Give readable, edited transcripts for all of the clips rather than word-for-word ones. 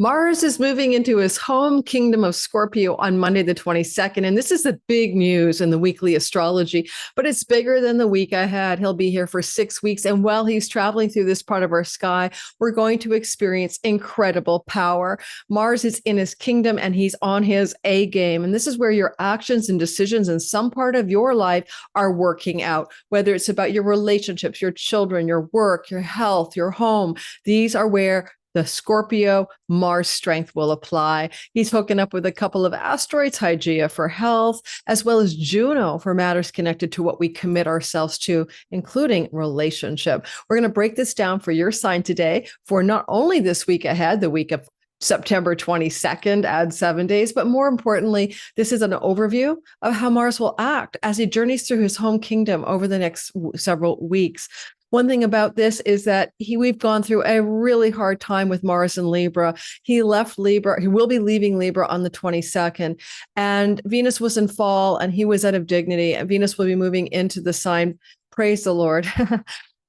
Mars is moving into his home kingdom of Scorpio on Monday, the 22nd. And this is the big news in the weekly astrology, but it's bigger than the week ahead. He'll be here for 6 weeks. And while he's traveling through this part of our sky, we're going to experience incredible power. Mars is in his kingdom and he's on his A game. And this is where your actions and decisions in some part of your life are working out, whether it's about your relationships, your children, your work, your health, your home. These are where the Scorpio Mars strength will apply. He's hooking up with a couple of asteroids, Hygeia for health, as well as Juno for matters connected to what we commit ourselves to, including relationship. We're going to break this down for your sign today for not only this week ahead, the week of September 22nd, add 7 days, but more importantly, this is an overview of how Mars will act as he journeys through his home kingdom over the next several weeks. One thing about this is that we've gone through a really hard time with Mars in Libra. He left Libra. He will be leaving Libra on the 22nd. And Venus was in fall and he was out of dignity. And Venus will be moving into the sign, praise the Lord,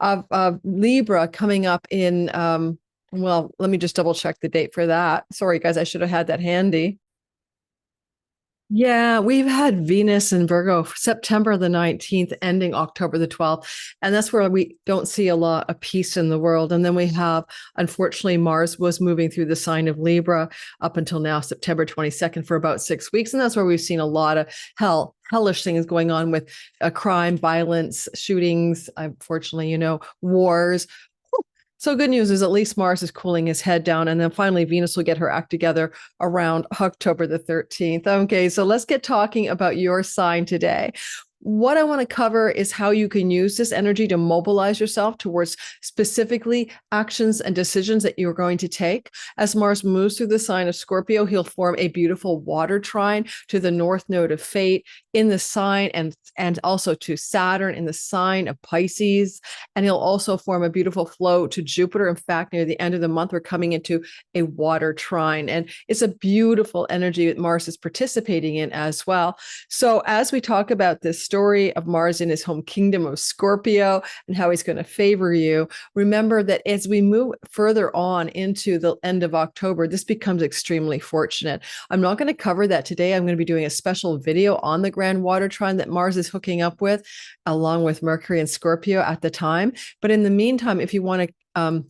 of Libra coming up in, well, let me just double check the date for that. Sorry, guys, I should have had that handy. Yeah, we've had Venus in Virgo September the 19th, ending October the 12th. And that's where we don't see a lot of peace in the world. And then we have, unfortunately, Mars was moving through the sign of Libra up until now, September 22nd, for about 6 weeks. And that's where we've seen a lot of hellish things going on with crime, violence, shootings, unfortunately, wars. So good news is at least Mars is cooling his head down. And then finally, Venus will get her act together around October the 13th. Okay, so let's get talking about your sign today. What I want to cover is how you can use this energy to mobilize yourself towards specifically actions and decisions that you're going to take. As Mars moves through the sign of Scorpio, he'll form a beautiful water trine to the north node of fate in the sign and also to Saturn in the sign of Pisces. And he'll also form a beautiful flow to Jupiter. In fact, near the end of the month, we're coming into a water trine. And it's a beautiful energy that Mars is participating in as well. So as we talk about this story of Mars in his home kingdom of Scorpio and how he's going to favor you, remember that as we move further on into the end of October, this becomes extremely fortunate. I'm not going to cover that today. I'm going to be doing a special video on the grand water trine that Mars is hooking up with, along with Mercury and Scorpio at the time. But in the meantime, if you want to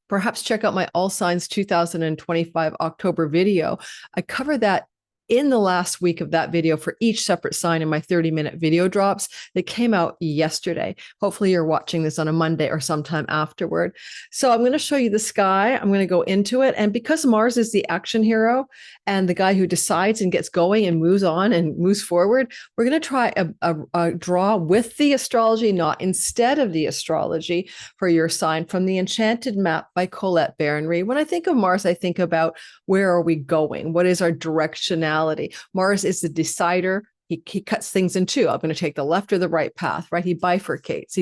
perhaps check out my All Signs 2025 October video, I cover that in the last week of that video for each separate sign in my 30-minute video drops that came out yesterday. Hopefully you're watching this on a Monday or sometime afterward. So I'm going to show you the sky. I'm going to go into it. And because Mars is the action hero and the guy who decides and gets going and moves on and moves forward, we're going to try a draw with the astrology, not instead of the astrology, for your sign from the Enchanted Map by Colette Baronry. When I think of Mars, I think about where are we going? What is our directionality? Mars is the decider. He cuts things in two. I'm going to take the left or the right path, right? He bifurcates.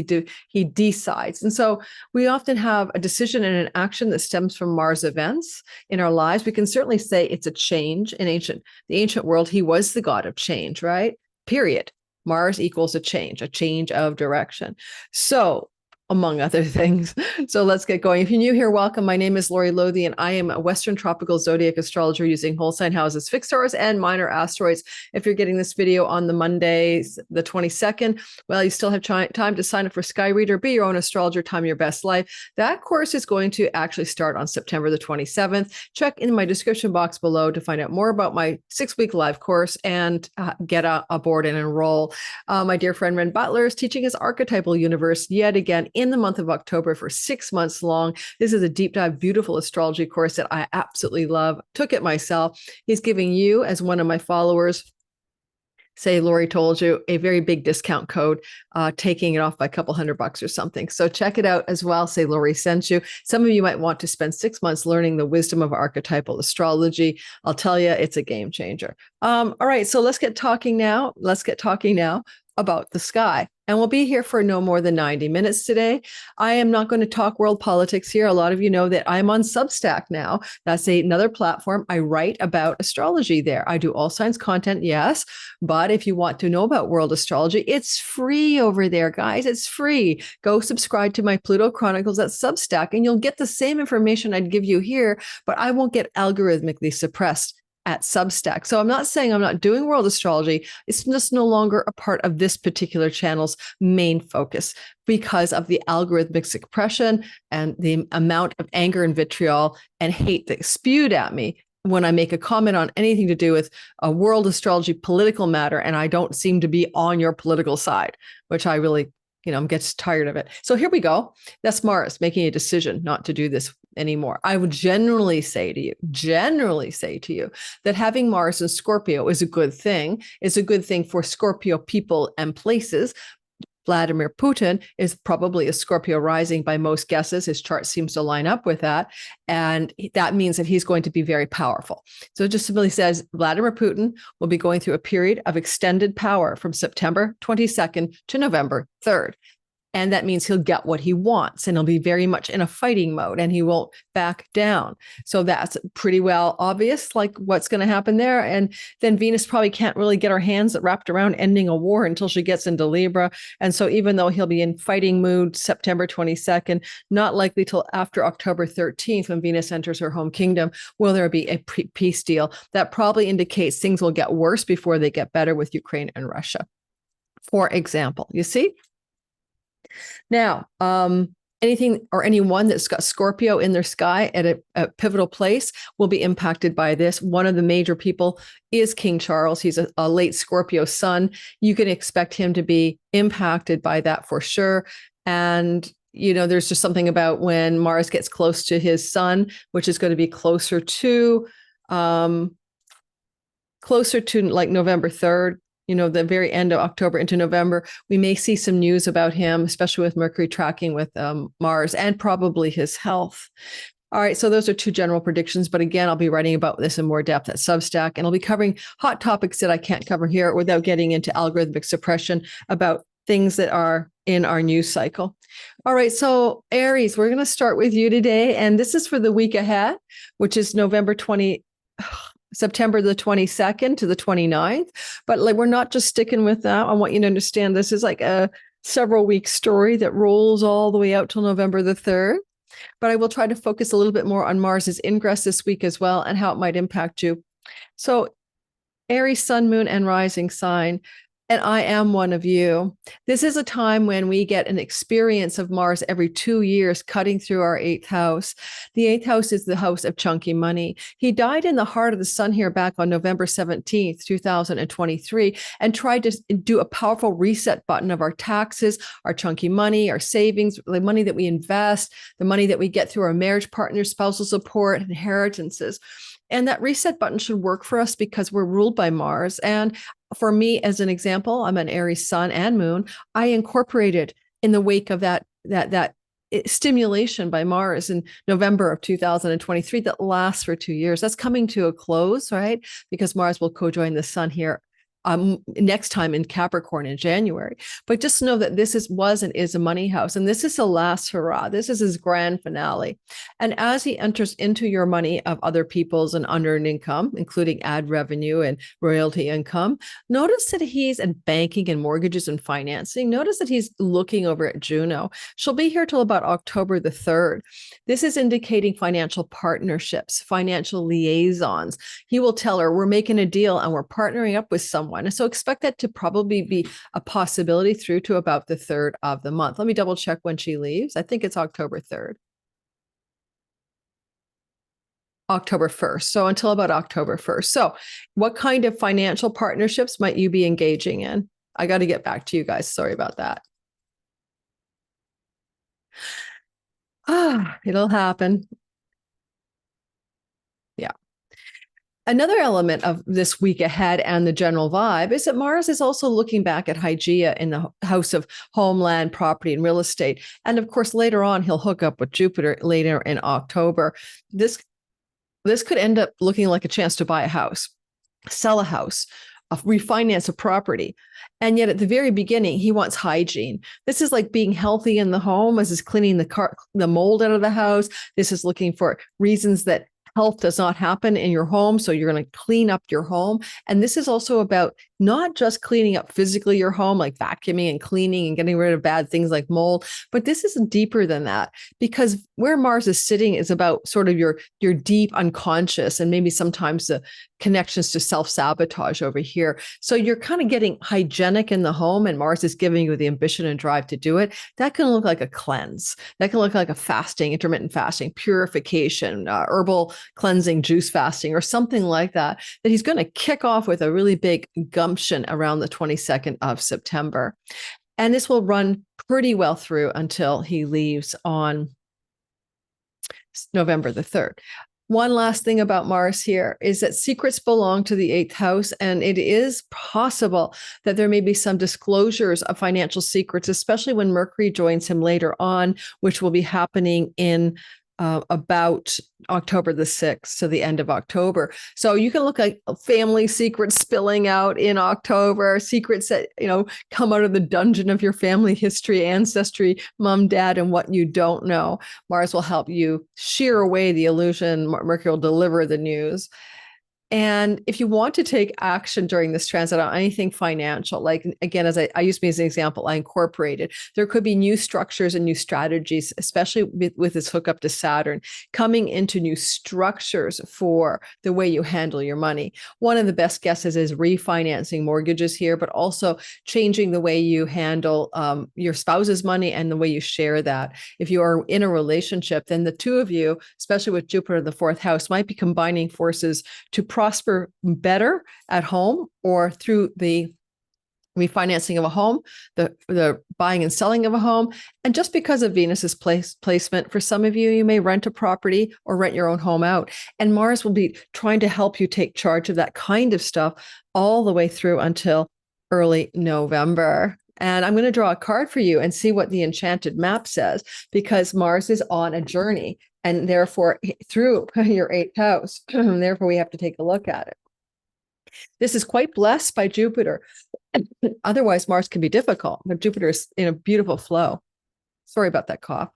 He decides. And so we often have a decision and an action that stems from Mars events in our lives. We can certainly say it's a change. In the ancient world, he was the god of change, right? Period. Mars equals a change of direction. So among other things. So let's get going. If you're new here, welcome. My name is Lori Lothy, and I am a Western tropical zodiac astrologer using whole sign houses, fixed stars, and minor asteroids. If you're getting this video on the Monday, the 22nd, well, you still have time to sign up for Sky Reader, be your own astrologer, time your best life. That course is going to actually start on September the 27th. Check in my description box below to find out more about my 6-week live course and get aboard and enroll. My dear friend Renn Butler is teaching his Archetypal universe yet again in the month of October for 6 months long. This is a deep dive, beautiful astrology course that I absolutely love. Took it myself. He's giving you, as one of my followers, say Lori told you, a very big discount code, taking it off by a couple $100 or something. So check it out as well. Say Lori sent you. Some of you might want to spend 6 months learning the wisdom of archetypal astrology. I'll tell you, it's a game changer. All right, so let's get talking now. about the sky. And we'll be here for no more than 90 minutes today. I am not going to talk world politics here. A lot of you know that I'm on Substack now. That's another platform. I write about astrology there. I do all signs content, yes. But if you want to know about world astrology, it's free over there, guys. It's free. Go subscribe to my Pluto Chronicles at Substack, and you'll get the same information I'd give you here, but I won't get algorithmically suppressed at Substack. So I'm not saying I'm not doing world astrology. It's just no longer a part of this particular channel's main focus because of the algorithmic suppression and the amount of anger and vitriol and hate that's spewed at me when I make a comment on anything to do with a world astrology political matter, and I don't seem to be on your political side, which I really, I'm getting tired of it. So here we go. That's Mars making a decision not to do this anymore. I would generally say to you that having Mars in Scorpio is a good thing. It's a good thing for Scorpio people and places. Vladimir Putin is probably a Scorpio rising by most guesses. His chart seems to line up with that. And that means that he's going to be very powerful. So it just simply says Vladimir Putin will be going through a period of extended power from September 22nd to November 3rd. And that means he'll get what he wants, and he'll be very much in a fighting mode, and he won't back down. So that's pretty well obvious, like what's going to happen there. And then Venus probably can't really get her hands wrapped around ending a war until she gets into Libra. And so even though he'll be in fighting mood September 22nd, not likely till after October 13th, when Venus enters her home kingdom, will there be a peace deal. That probably indicates things will get worse before they get better with Ukraine and Russia, for example. You see? Now, anything or anyone that's got Scorpio in their sky at a pivotal place will be impacted by this. One of the major people is King Charles. He's a late Scorpio sun. You can expect him to be impacted by that for sure. And there's just something about when Mars gets close to his sun, which is going to be closer to like November 3rd. The very end of October into November, we may see some news about him, especially with Mercury tracking with Mars, and probably his health. All right, so those are two general predictions. But again, I'll be writing about this in more depth at Substack, and I'll be covering hot topics that I can't cover here without getting into algorithmic suppression about things that are in our news cycle. All right, so Aries, we're going to start with you today, and this is for the week ahead, which is September the 22nd to the 29th. But we're not just sticking with that. I want you to understand this is like a several week story that rolls all the way out till November the 3rd. But I will try to focus a little bit more on Mars's ingress this week as well and how it might impact you. So Aries, sun, moon, and rising sign. And I am one of you. This is a time when we get an experience of Mars every 2 years cutting through our 8th house. The 8th house is the house of chunky money. He died in the heart of the sun here back on November 17th, 2023, and tried to do a powerful reset button of our taxes, our chunky money, our savings, the money that we invest, the money that we get through our marriage partners, spousal support, inheritances. And that reset button should work for us because we're ruled by Mars. And for me, as an example, I'm an Aries sun and moon. I incorporated in the wake of that stimulation by Mars in November of 2023 that lasts for 2 years. That's coming to a close, right? Because Mars will co-join the sun here next time in Capricorn in January. But just know that this was and is a money house. And this is the last hurrah. This is his grand finale. And as he enters into your money of other people's and unearned income, including ad revenue and royalty income, notice that he's in banking and mortgages and financing. Notice that he's looking over at Juno. She'll be here till about October the 3rd. This is indicating financial partnerships, financial liaisons. He will tell her, we're making a deal and we're partnering up with someone. And so expect that to probably be a possibility through to about the 3rd of the month. Let me double check when she leaves. I think it's October 3rd. October 1st. So until about October 1st. So what kind of financial partnerships might you be engaging in? I got to get back to you guys. Sorry about that. It'll happen. Yeah. Another element of this week ahead and the general vibe is that Mars is also looking back at Hygeia in the house of homeland, property, and real estate. And of course, later on, he'll hook up with Jupiter later in October. This could end up looking like a chance to buy a house, sell a house, refinance a property. And yet at the very beginning, he wants hygiene. This is like being healthy in the home. This is cleaning the mold out of the house. This is looking for reasons that health does not happen in your home. So you're going to clean up your home. And this is also about not just cleaning up physically your home, like vacuuming and cleaning and getting rid of bad things like mold, but this is deeper than that, because where Mars is sitting is about sort of your deep unconscious and maybe sometimes the connections to self-sabotage over here. So you're kind of getting hygienic in the home, and Mars is giving you the ambition and drive to do it. That can look like a cleanse. That can look like a fasting, intermittent fasting, purification, herbal cleansing, juice fasting, or something like that, that he's going to kick off with a really big gumption around the 22nd of September. And this will run pretty well through until he leaves on November the 3rd. One last thing about Mars here is that secrets belong to the 8th house, and it is possible that there may be some disclosures of financial secrets, especially when Mercury joins him later on, which will be happening in about October the 6th to the end of October. So you can look at family secrets spilling out in October, secrets that, come out of the dungeon of your family history, ancestry, mom, dad, and what you don't know. Mars will help you shear away the illusion. Mercury will deliver the news. And if you want to take action during this transit on anything financial, like, again, as I use me as an example, I incorporated, there could be new structures and new strategies, especially with this hookup to Saturn, coming into new structures for the way you handle your money. One of the best guesses is refinancing mortgages here, but also changing the way you handle your spouse's money and the way you share that. If you are in a relationship, then the two of you, especially with Jupiter in the 4th house, might be combining forces to prosper better at home or through the refinancing of a home, the buying and selling of a home. And just because of Venus's placement, for some of you, you may rent a property or rent your own home out. And Mars will be trying to help you take charge of that kind of stuff all the way through until early November. And I'm going to draw a card for you and see what the enchanted map says, because Mars is on a journey. And therefore, through your 8th house, therefore, we have to take a look at it. This is quite blessed by Jupiter. Otherwise, Mars can be difficult, but Jupiter is in a beautiful flow. Sorry about that cough.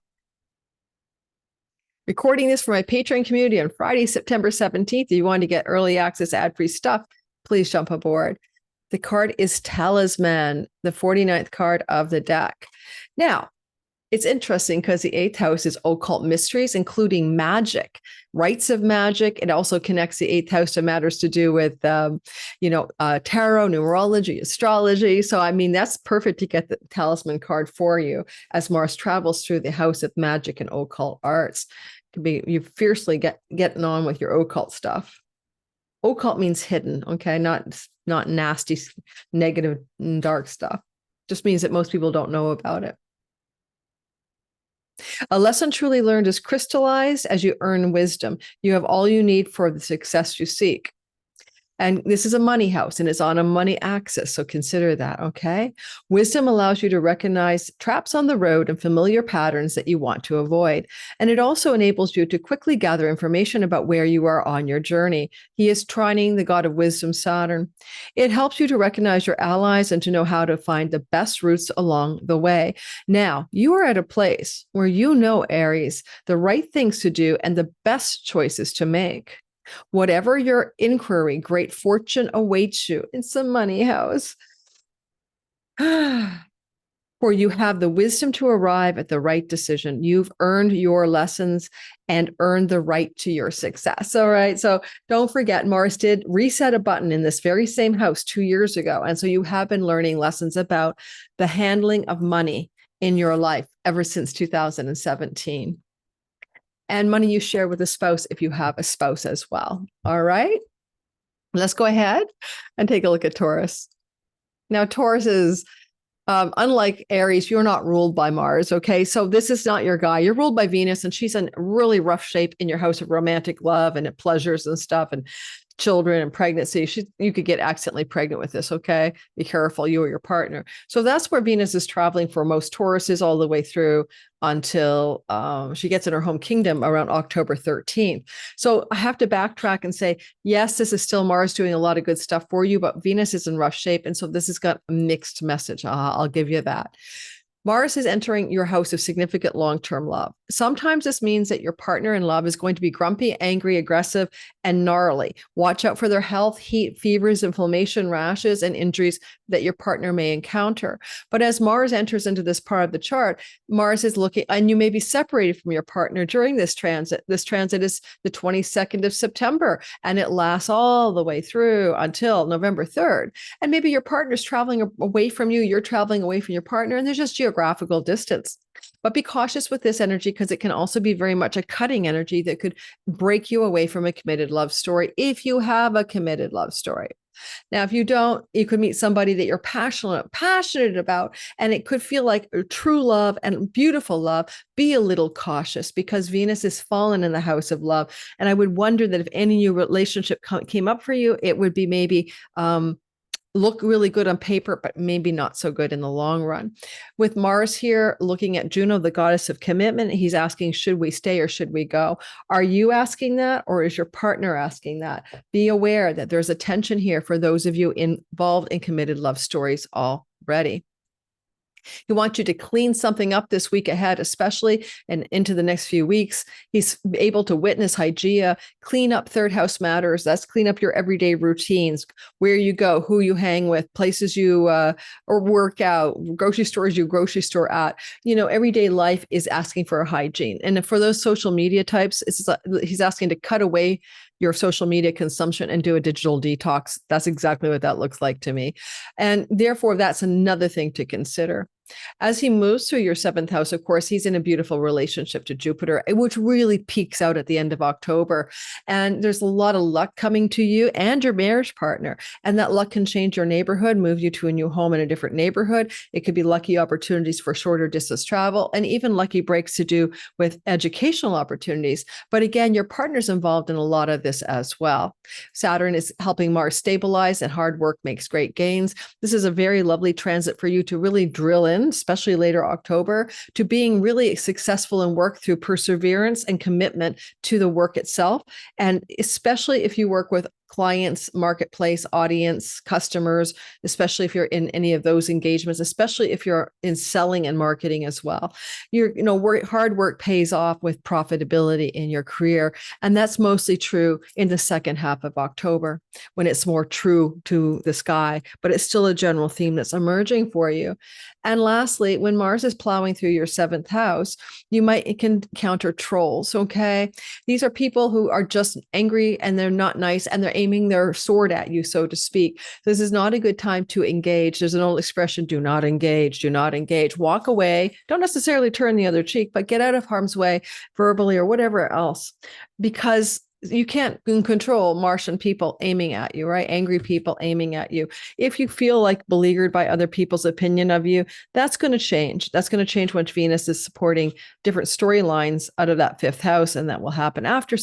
Recording this for my Patreon community on Friday, September 17th. If you want to get early access, ad-free stuff, please jump aboard. The card is Talisman, the 49th card of the deck. Now, it's interesting because the 8th house is occult mysteries, including magic, rites of magic. It also connects the 8th house to matters to do with, tarot, numerology, astrology. So, that's perfect to get the talisman card for you as Mars travels through the house of magic and occult arts. It could be you fiercely getting on with your occult stuff. Occult means hidden, okay? Not nasty, negative, dark stuff. Just means that most people don't know about it. A lesson truly learned is crystallized as you earn wisdom. You have all you need for the success you seek. And this is a money house and it's on a money axis. So consider that, okay? Wisdom allows you to recognize traps on the road and familiar patterns that you want to avoid. And it also enables you to quickly gather information about where you are on your journey. He is trining the god of wisdom, Saturn. It helps you to recognize your allies and to know how to find the best routes along the way. Now, you are at a place where you know, Aries, the right things to do and the best choices to make. Whatever your inquiry, great fortune awaits you in some money house. For you have the wisdom to arrive at the right decision. You've earned your lessons and earned the right to your success. All right. So don't forget, Mars did reset a button in this very same house 2 years ago. And so you have been learning lessons about the handling of money in your life ever since 2017. And money you share with a spouse if you have a spouse as well. All right, let's go ahead and take a look at Taurus. Now, Taurus is, unlike Aries, you're not ruled by Mars, okay? So this is not your guy. You're ruled by Venus, and she's in really rough shape in your house of romantic love and pleasures and stuff. And children and pregnancy. You could get accidentally pregnant with this. Okay. Be careful, you or your partner. So that's where Venus is traveling for most Tauruses all the way through until she gets in her home kingdom around October 13th. So I have to backtrack and say, yes, this is still Mars doing a lot of good stuff for you, but Venus is in rough shape. And so this has got a mixed message. I'll give you that. Mars is entering your house of significant long-term love. Sometimes this means that your partner in love is going to be grumpy, angry, aggressive, and gnarly. Watch out for their health, heat, fevers, inflammation, rashes, and injuries that your partner may encounter. But as Mars enters into this part of the chart, Mars is looking, and you may be separated from your partner during this transit. This transit is the 22nd of September, and it lasts all the way through until November 3rd. And maybe your partner's traveling away from you, you're traveling away from your partner, and there's just geographical distance. But be cautious with this energy because it can also be very much a cutting energy that could break you away from a committed love story if you have a committed love story. Now, if you don't, you could meet somebody that you're passionate about, and it could feel like true love and beautiful love. Be a little cautious because Venus is fallen in the house of love. And I would wonder that if any new relationship came up for you, it would be maybe look really good on paper, but maybe not so good in the long run. With Mars here, looking at Juno, the goddess of commitment, he's asking, should we stay or should we go? Are you asking that, or is your partner asking that? Be aware that there's a tension here for those of you involved in committed love stories already. He wants you to clean something up this week ahead, especially and into the next few weeks. He's able to witness Hygeia, clean up third house matters. That's clean up your everyday routines, where you go, who you hang with, places you or work out, grocery stores you grocery store at. Everyday life is asking for a hygiene. And for those social media types, he's asking to cut away your social media consumption and do a digital detox. That's exactly what that looks like to me. And therefore, that's another thing to consider. As he moves through your seventh house, of course, he's in a beautiful relationship to Jupiter, which really peaks out at the end of October. And there's a lot of luck coming to you and your marriage partner. And that luck can change your neighborhood, move you to a new home in a different neighborhood. It could be lucky opportunities for shorter distance travel and even lucky breaks to do with educational opportunities. But again, your partner's involved in a lot of this as well. Saturn is helping Mars stabilize, and hard work makes great gains. This is a very lovely transit for you to really drill in, especially later October, to being really successful in work through perseverance and commitment to the work itself. And especially if you work with clients, marketplace, audience, customers, especially if you're in any of those engagements, especially if you're in selling and marketing as well. Hard work pays off with profitability in your career. And that's mostly true in the second half of October when it's more true to the sky, but it's still a general theme that's emerging for you. And lastly, when Mars is plowing through your seventh house, you might encounter trolls, okay? These are people who are just angry and they're not nice and they're aiming their sword at you, so to speak. This is not a good time to engage. There's an old expression, do not engage, do not engage. Walk away. Don't necessarily turn the other cheek, but get out of harm's way verbally or whatever else, because you can't control Martian people aiming at you, right? Angry people aiming at you. If you feel like beleaguered by other people's opinion of you, that's going to change. That's going to change once Venus is supporting different storylines out of that fifth house, and that will happen after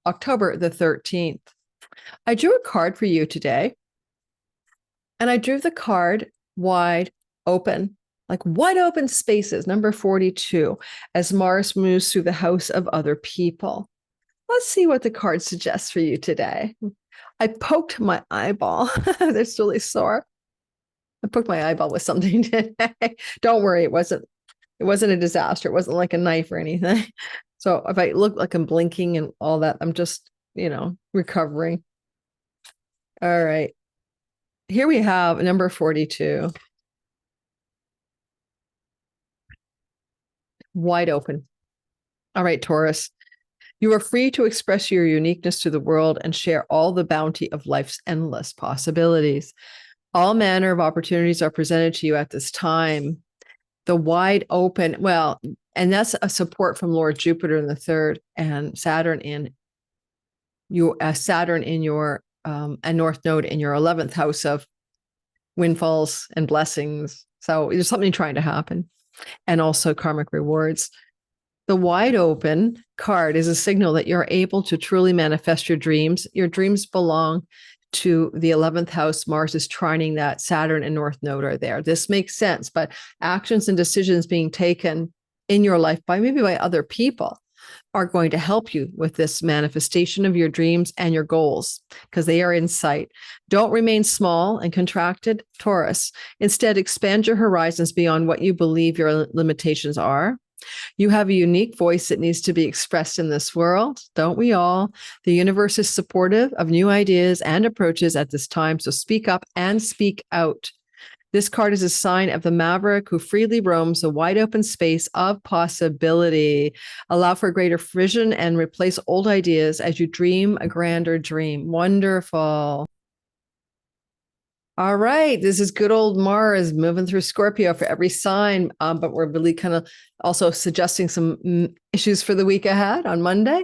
October the 13th. I drew a card for you today, and I drew the card wide open, like wide open spaces, number 42, as Mars moves through the house of other people. Let's see what the card suggests for you today. I poked my eyeball. That's really sore. I poked my eyeball with something today. Don't worry, it wasn't a disaster. It wasn't like a knife or anything. So if I look like I'm blinking and all that, I'm just, recovering. All right. Here we have number 42. Wide open. All right, Taurus. You are free to express your uniqueness to the world and share all the bounty of life's endless possibilities. All manner of opportunities are presented to you at this time. The wide open, and that's a support from Lord Jupiter in the third and Saturn in your and North Node in your 11th house of windfalls and blessings. So there's something trying to happen, and also karmic rewards. The wide open card is a signal that you're able to truly manifest your dreams. Your dreams belong to the 11th house. Mars is trining that. Saturn and North Node are there. This makes sense, but actions and decisions being taken in your life by maybe by other people are going to help you with this manifestation of your dreams and your goals because they are in sight. Don't remain small and contracted, Taurus. Instead, expand your horizons beyond what you believe your limitations are. You have a unique voice that needs to be expressed in this world, don't we all? The universe is supportive of new ideas and approaches at this time, so speak up and speak out. This card is a sign of the maverick who freely roams a wide open space of possibility. Allow for greater vision and replace old ideas as you dream a grander dream. Wonderful. All right, this is good old Mars moving through Scorpio for every sign, but we're really kind of also suggesting some issues for the week ahead on Monday.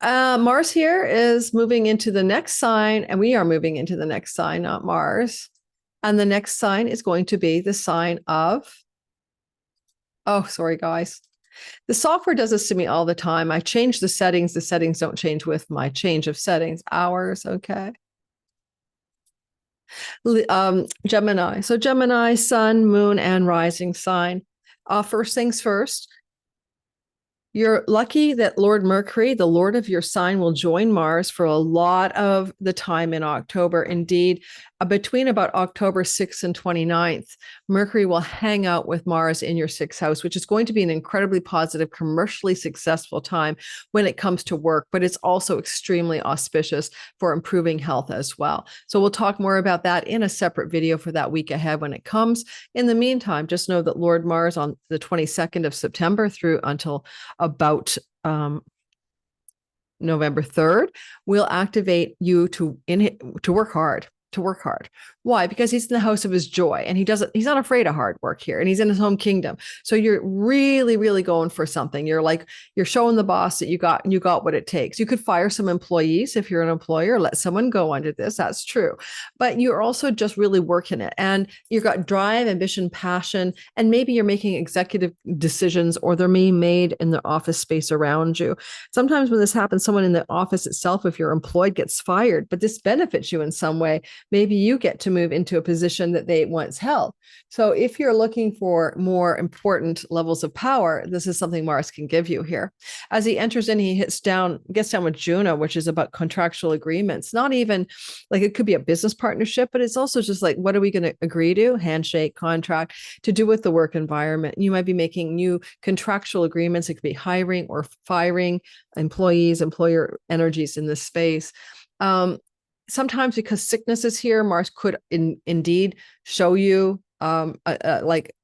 Mars here is moving into the next sign, and we are moving into the next sign, not Mars. And the next sign is going to be the sign of, oh, sorry, guys. The software does this to me all the time. I change the settings. The settings don't change with my change of settings. Hours, okay. Gemini. So Gemini, sun, moon, and rising sign. First things first, you're lucky that Lord Mercury, the Lord of your sign, will join Mars for a lot of the time in October. Indeed, between about October 6th and 29th, Mercury will hang out with Mars in your 6th house, which is going to be an incredibly positive, commercially successful time when it comes to work, but it's also extremely auspicious for improving health as well. So we'll talk more about that in a separate video for that week ahead when it comes. In the meantime, just know that Lord Mars on the 22nd of September through until about November 3rd will activate you to work hard. Why? Because he's in the house of his joy and he's not afraid of hard work here and he's in his home kingdom. So you're really, really going for something. You're showing the boss that you got what it takes. You could fire some employees if you're an employer, let someone go under this. That's true. But you're also just really working it and you've got drive, ambition, passion, and maybe you're making executive decisions or they're being made in the office space around you. Sometimes when this happens, someone in the office itself, if you're employed, gets fired, but this benefits you in some way. Maybe you get to move into a position that they once held. So if you're looking for more important levels of power, this is something Mars can give you here. As he enters in, he gets down with Juno, which is about contractual agreements. Not even like it could be a business partnership, but it's also just like, what are we going to agree to? Handshake, contract, to do with the work environment. You might be making new contractual agreements. It could be hiring or firing employees, employer energies in this space. Sometimes because sickness is here, Mars could indeed show you like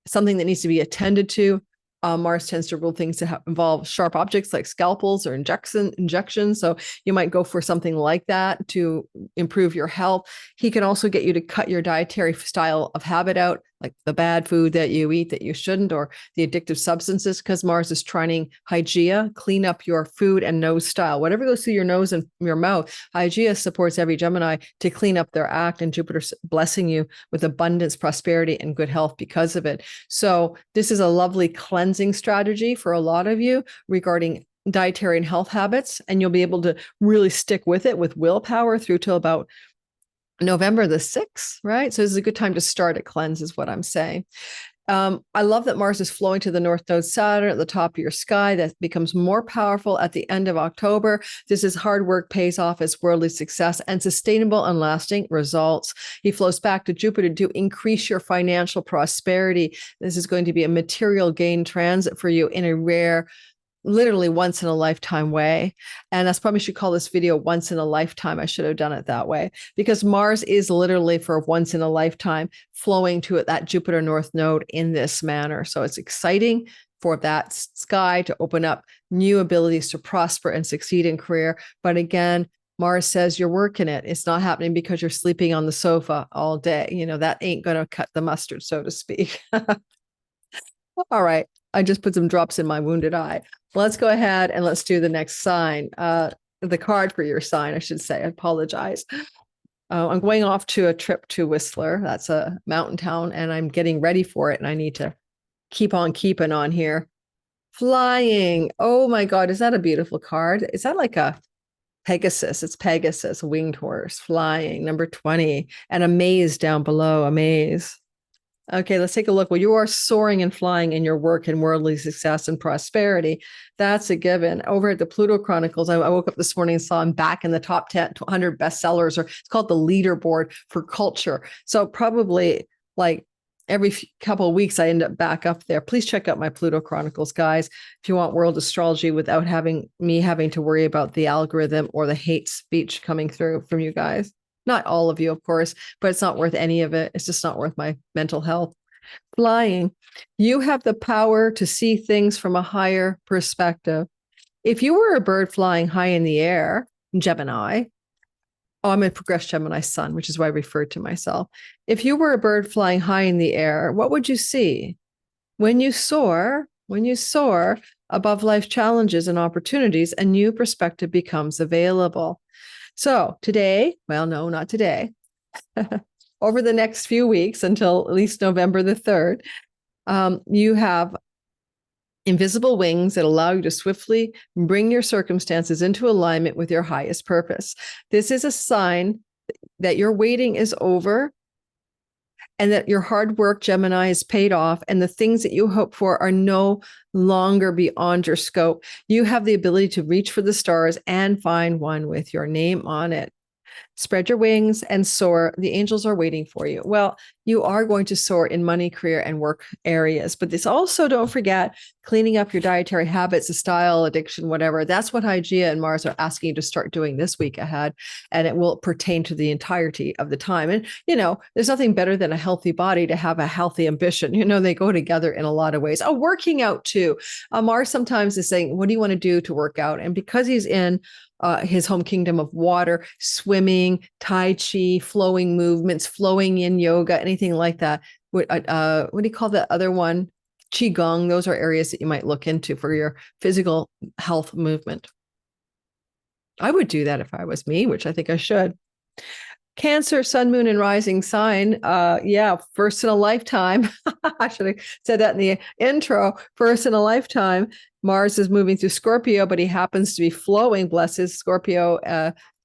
something that needs to be attended to. Mars tends to rule things that involve sharp objects like scalpels or injections. So you might go for something like that to improve your health. He can also get you to cut your dietary style of habit out, like the bad food that you eat that you shouldn't, or the addictive substances, because Mars is trining Hygeia. Clean up your food and nose style. Whatever goes through your nose and your mouth, Hygeia supports every Gemini to clean up their act, and Jupiter's blessing you with abundance, prosperity, and good health because of it. So this is a lovely cleansing strategy for a lot of you regarding dietary and health habits, and you'll be able to really stick with it with willpower through till about November the 6th, right? So this is a good time to start a cleanse is what I'm saying. I love that Mars is flowing to the North Node Saturn at the top of your sky. That becomes more powerful at the end of October. This is hard work pays off as worldly success and sustainable and lasting results. He flows back to Jupiter to increase your financial prosperity. This is going to be a material gain transit for you in a rare, literally once in a lifetime way. And that's probably should call this video once in a lifetime. I should have done it that way because Mars is literally for once in a lifetime flowing to that Jupiter North Node in this manner. So it's exciting for that sky to open up new abilities to prosper and succeed in career. But again, Mars says you're working it. It's not happening because you're sleeping on the sofa all day. You know, that ain't going to cut the mustard, so to speak. All right. I just put some drops in my wounded eye. Let's go ahead and let's do the next sign. The card for your sign, I should say. I apologize. I'm going off to a trip to Whistler. That's a mountain town, and I'm getting ready for it, and I need to keep on keeping on here. Flying. Oh my God. Is that a beautiful card? Is that like a Pegasus? It's Pegasus, a winged horse, flying, number 20, and a maze down below, a maze. Okay, let's take a look. Well, you are soaring and flying in your work and worldly success and prosperity. That's a given. Over at the Pluto Chronicles, I woke up this morning and saw I'm back in the top 10, 100 bestsellers, or it's called the leaderboard for culture. So probably like every couple of weeks, I end up back up there. Please check out my Pluto Chronicles, guys, if you want world astrology without having to worry about the algorithm or the hate speech coming through from you guys. Not all of you, of course, but it's not worth any of it. It's just not worth my mental health. Flying. You have the power to see things from a higher perspective. If you were a bird flying high in the air, Gemini, I'm a progressed Gemini sun, which is why I referred to myself. If you were a bird flying high in the air, what would you see? When you soar above life challenges and opportunities, a new perspective becomes available. So today, well, no, not today, over the next few weeks until at least November the 3rd, you have invisible wings that allow you to swiftly bring your circumstances into alignment with your highest purpose. This is a sign that your waiting is over and that your hard work, Gemini, is paid off, and the things that you hope for are no longer beyond your scope. You have the ability to reach for the stars and find one with your name on it. Spread your wings and soar. The angels are waiting for you. Well, you are going to soar in money, career, and work areas. But this also, don't forget, cleaning up your dietary habits, a style, addiction, whatever. That's what Hygeia and Mars are asking you to start doing this week ahead. And it will pertain to the entirety of the time. And, there's nothing better than a healthy body to have a healthy ambition. They go together in a lot of ways. Oh, working out too. Mars sometimes is saying, what do you want to do to work out? And because he's in his home kingdom of water, swimming, Tai Chi, flowing movements, flowing in yoga, anything like that. What do you call the other one? Qigong. Those are areas that you might look into for your physical health movement. I would do that if I was me, which I think I should. Cancer, sun, moon, and rising sign. First in a lifetime. I should have said that in the intro. First in a lifetime. Mars is moving through Scorpio, but he happens to be flowing, bless his Scorpio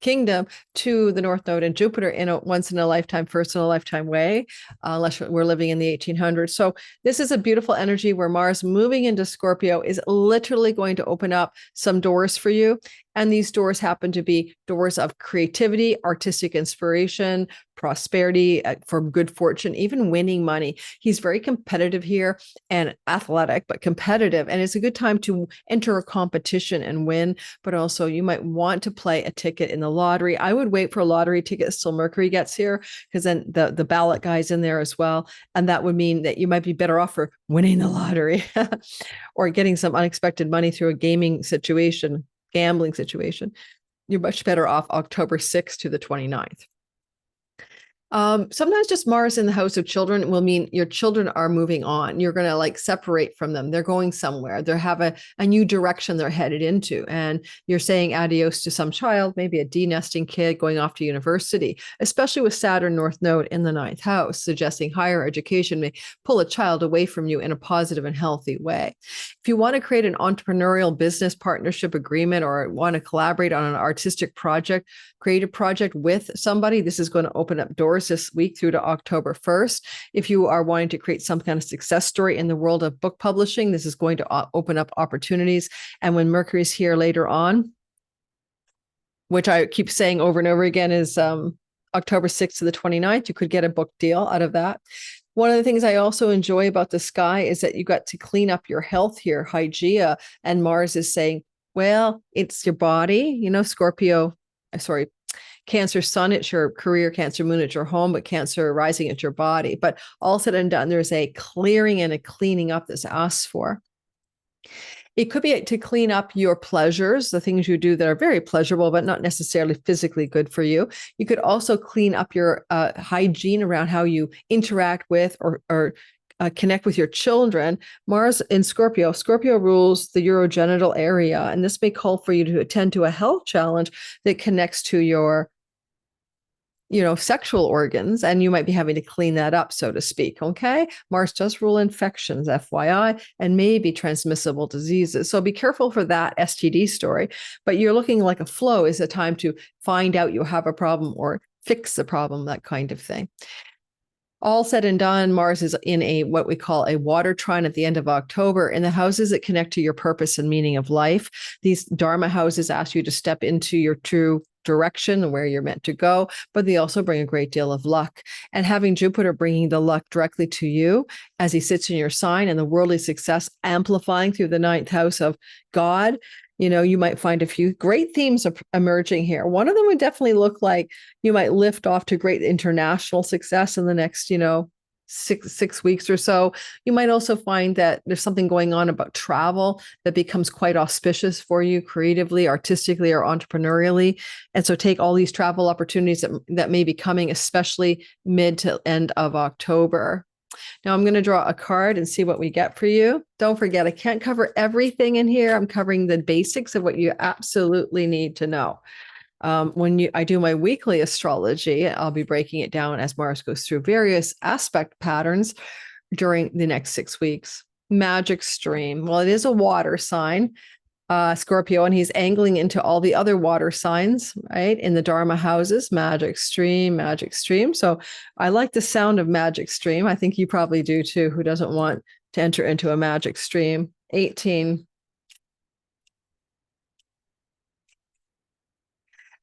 kingdom, to the North Node and Jupiter in a once in a lifetime, first in a lifetime way, unless we're living in the 1800s. So this is a beautiful energy where Mars moving into Scorpio is literally going to open up some doors for you. And these doors happen to be doors of creativity, artistic inspiration, prosperity, for good fortune, even winning money. He's very competitive here and athletic, but competitive. And it's a good time to enter a competition and win. But also you might want to play a ticket in the lottery. I would wait for lottery tickets till Mercury gets here, because then the ballot guy's in there as well. And that would mean that you might be better off for winning the lottery or getting some unexpected money through a gambling situation. You're much better off October 6th to the 29th. Sometimes just Mars in the house of children will mean your children are moving on. You're going to separate from them. They're going somewhere. They have a new direction they're headed into. And you're saying adios to some child, maybe a de-nesting kid going off to university, especially with Saturn North Node in the 9th house, suggesting higher education may pull a child away from you in a positive and healthy way. If you want to create an entrepreneurial business partnership agreement or want to collaborate on an artistic project, creative project with somebody, this is going to open up doors this week through to October 1st. If you are wanting to create some kind of success story in the world of book publishing, this is going to open up opportunities. And when Mercury's here later on, which I keep saying over and over again is October 6th to the 29th, you could get a book deal out of that. One of the things I also enjoy about the sky is that you got to clean up your health here, Hygeia, and Mars is saying, well, it's your body, Cancer sun, it's your career, Cancer moon, it's your home, but Cancer rising, it's your body. But all said and done, there's a clearing and a cleaning up that's asked for. It could be to clean up your pleasures, the things you do that are very pleasurable, but not necessarily physically good for you. You could also clean up your hygiene around how you interact with or connect with your children. Mars in Scorpio. Scorpio rules the urogenital area, and this may call for you to attend to a health challenge that connects to your sexual organs, and you might be having to clean that up, so to speak. Okay. Mars does rule infections, FYI, and maybe transmissible diseases. So be careful for that STD story. But you're looking like a flow is a time to find out you have a problem or fix the problem, that kind of thing. All said and done, Mars is in what we call a water trine at the end of October. In the houses that connect to your purpose and meaning of life, these Dharma houses ask you to step into your true direction and where you're meant to go, but they also bring a great deal of luck. And having Jupiter bringing the luck directly to you as he sits in your sign, and the worldly success amplifying through the 9th house of God, you might find a few great themes emerging here. One of them would definitely look like you might lift off to great international success in the next, six weeks or so. You might also find that there's something going on about travel that becomes quite auspicious for you creatively, artistically, or entrepreneurially. And so take all these travel opportunities that may be coming, especially mid to end of October. Now I'm going to draw a card and see what we get for you. Don't forget, I can't cover everything in here. I'm covering the basics of what you absolutely need to know. When I do my weekly astrology, I'll be breaking it down as Mars goes through various aspect patterns during the next 6 weeks. Magic stream. Well, it is a water sign, Scorpio, and he's angling into all the other water signs, right? In the Dharma houses, magic stream, magic stream. So I like the sound of magic stream. I think you probably do too. Who doesn't want to enter into a magic stream? 18.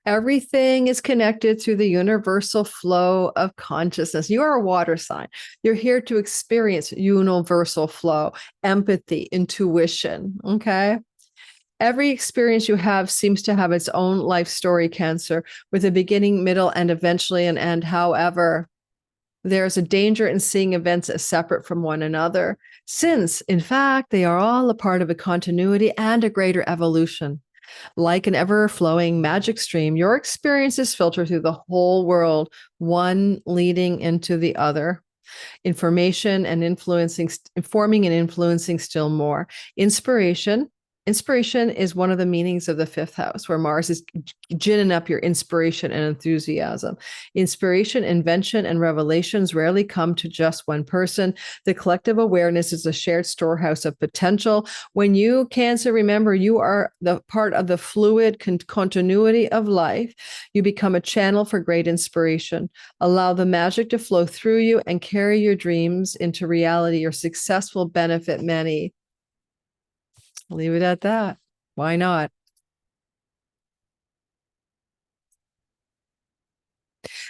Everything is connected through the universal flow of consciousness. You are a water sign. You're here to experience universal flow, empathy, intuition. Okay. Every experience you have seems to have its own life story, Cancer, with a beginning, middle, and eventually an end. However, there's a danger in seeing events as separate from one another, since, in fact, they are all a part of a continuity and a greater evolution. Like an ever-flowing magic stream, your experiences filter through the whole world, one leading into the other. Informing and influencing still more. Inspiration is one of the meanings of the 5th house, where Mars is ginning up your inspiration and enthusiasm. Inspiration, invention, and revelations rarely come to just one person. The collective awareness is a shared storehouse of potential. When you, Cancer, remember you are the part of the fluid continuity of life, you become a channel for great inspiration. Allow the magic to flow through you and carry your dreams into reality. Your success will benefit many. I'll leave it at that. Why not?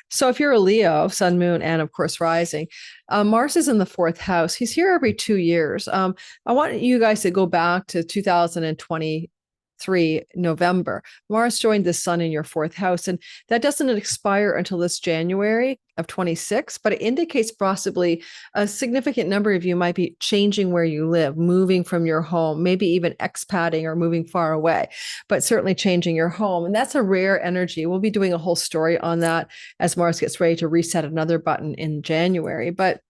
So if you're a Leo, sun, moon, and of course rising, Mars is in the 4th house. He's here every 2 years. I want you guys to go back to 2023 November. Mars joined the sun in your 4th house, and that doesn't expire until this January of 26, but it indicates possibly a significant number of you might be changing where you live, moving from your home, maybe even expatting or moving far away, but certainly changing your home. And that's a rare energy. We'll be doing a whole story on that as Mars gets ready to reset another button in January, but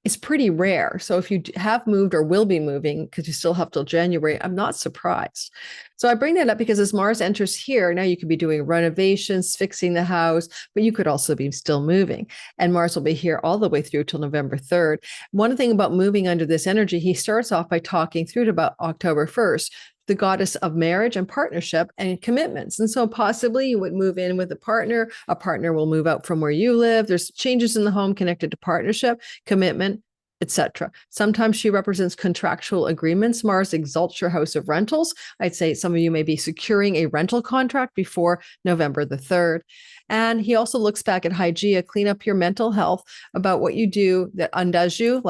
it's pretty rare. So if you have moved or will be moving, because you still have till January, I'm not surprised. So I bring that up because as Mars enters here, now you could be doing renovations, fixing the house, but you could also be still moving. And Mars will be here all the way through till November 3rd. One thing about moving under this energy, he starts off by talking through to about October 1st, the goddess of marriage and partnership and commitments. And so possibly you would move in with a partner will move out from where you live. There's changes in the home connected to partnership, commitment, etc. Sometimes she represents contractual agreements. Mars exalts your house of rentals. I'd say some of you may be securing a rental contract before November the 3rd. And he also looks back at Hygeia, clean up your mental health about what you do that undoes you.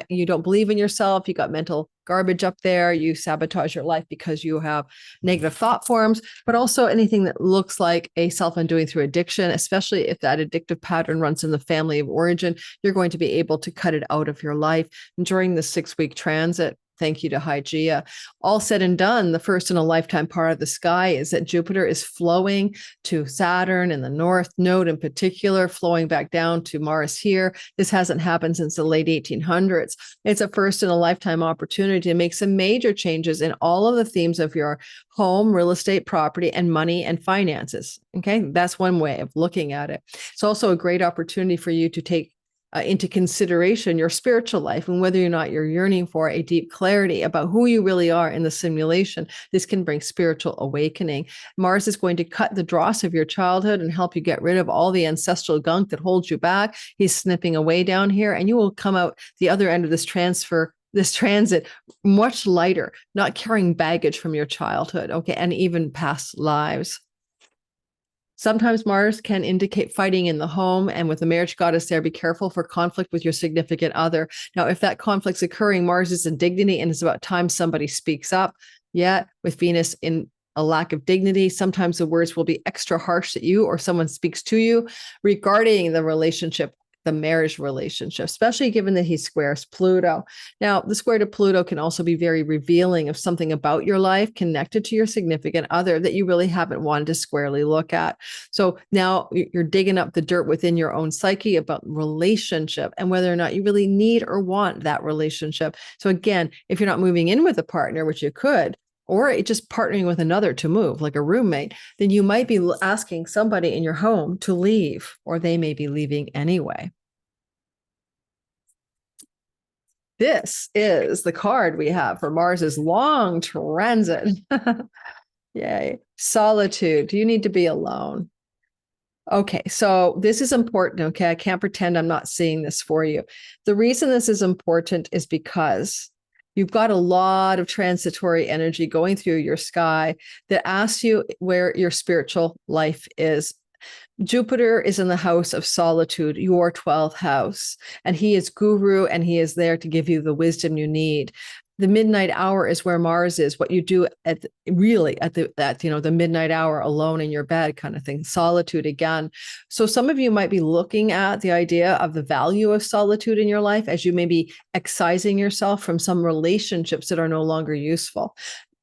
You don't believe in yourself. You got mental garbage up there. You sabotage your life because you have negative thought forms, but also anything that looks like a self-undoing through addiction, especially if that addictive pattern runs in the family of origin, you're going to be able to cut it out of your life. And during the 6-week transit, Thank you to Hygeia. All said and done, the first in a lifetime part of the sky is that Jupiter is flowing to Saturn in the North Node in particular, flowing back down to Mars here. This hasn't happened since the late 1800s. It's a first in a lifetime opportunity to make some major changes in all of the themes of your home, real estate, property, and money and finances. Okay, that's one way of looking at it. It's also a great opportunity for you to take into consideration your spiritual life and whether or not you're yearning for a deep clarity about who you really are in the simulation. This can bring spiritual awakening. Mars is going to cut the dross of your childhood and help you get rid of all the ancestral gunk that holds you back. He's snipping away down here, and you will come out the other end of this transit much lighter, not carrying baggage from your childhood, okay, and even past lives. Sometimes Mars can indicate fighting in the home, and with the marriage goddess there, be careful for conflict with your significant other. Now, if that conflict's occurring, Mars is in dignity, and it's about time somebody speaks up. Yet, with Venus in a lack of dignity, sometimes the words will be extra harsh at you or someone speaks to you regarding the relationship, the marriage relationship, especially given that he squares Pluto. Now, the square to Pluto can also be very revealing of something about your life connected to your significant other that you really haven't wanted to squarely look at. So now you're digging up the dirt within your own psyche about relationship and whether or not you really need or want that relationship. So again, if you're not moving in with a partner, which you could, or just partnering with another to move, like a roommate, then you might be asking somebody in your home to leave, or they may be leaving anyway. This is the card we have for Mars's long transit. Yay. Solitude. Do you need to be alone? Okay, so this is important, okay? I can't pretend I'm not seeing this for you. The reason this is important is because you've got a lot of transitory energy going through your sky that asks you where your spiritual life is. Jupiter is in the house of solitude, your 12th house, and he is guru, and he is there to give you the wisdom you need. The midnight hour is where Mars is, what you do at the midnight hour alone in your bed kind of thing, solitude again. So some of you might be looking at the idea of the value of solitude in your life as you may be excising yourself from some relationships that are no longer useful.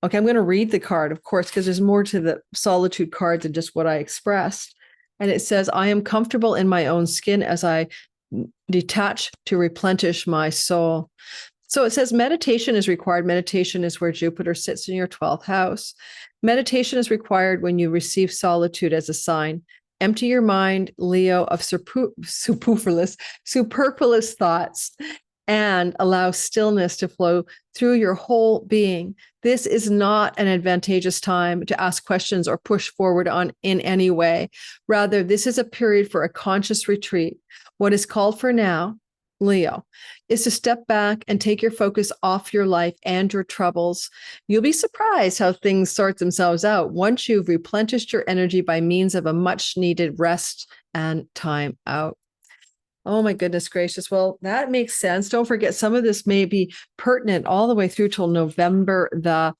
Okay, I'm going to read the card, of course, because there's more to the solitude card than just what I expressed. And it says, I am comfortable in my own skin as I detach to replenish my soul. So it says meditation is required. Meditation is where Jupiter sits in your 12th house. Meditation is required when you receive solitude as a sign. Empty your mind, Leo, of superfluous thoughts and allow stillness to flow through your whole being. This is not an advantageous time to ask questions or push forward in any way. Rather, this is a period for a conscious retreat. What is called for now, Leo, is to step back and take your focus off your life and your troubles. You'll be surprised how things sort themselves out once you've replenished your energy by means of a much needed rest and time out. Oh my goodness gracious. Well, that makes sense. Don't forget, some of this may be pertinent all the way through till November the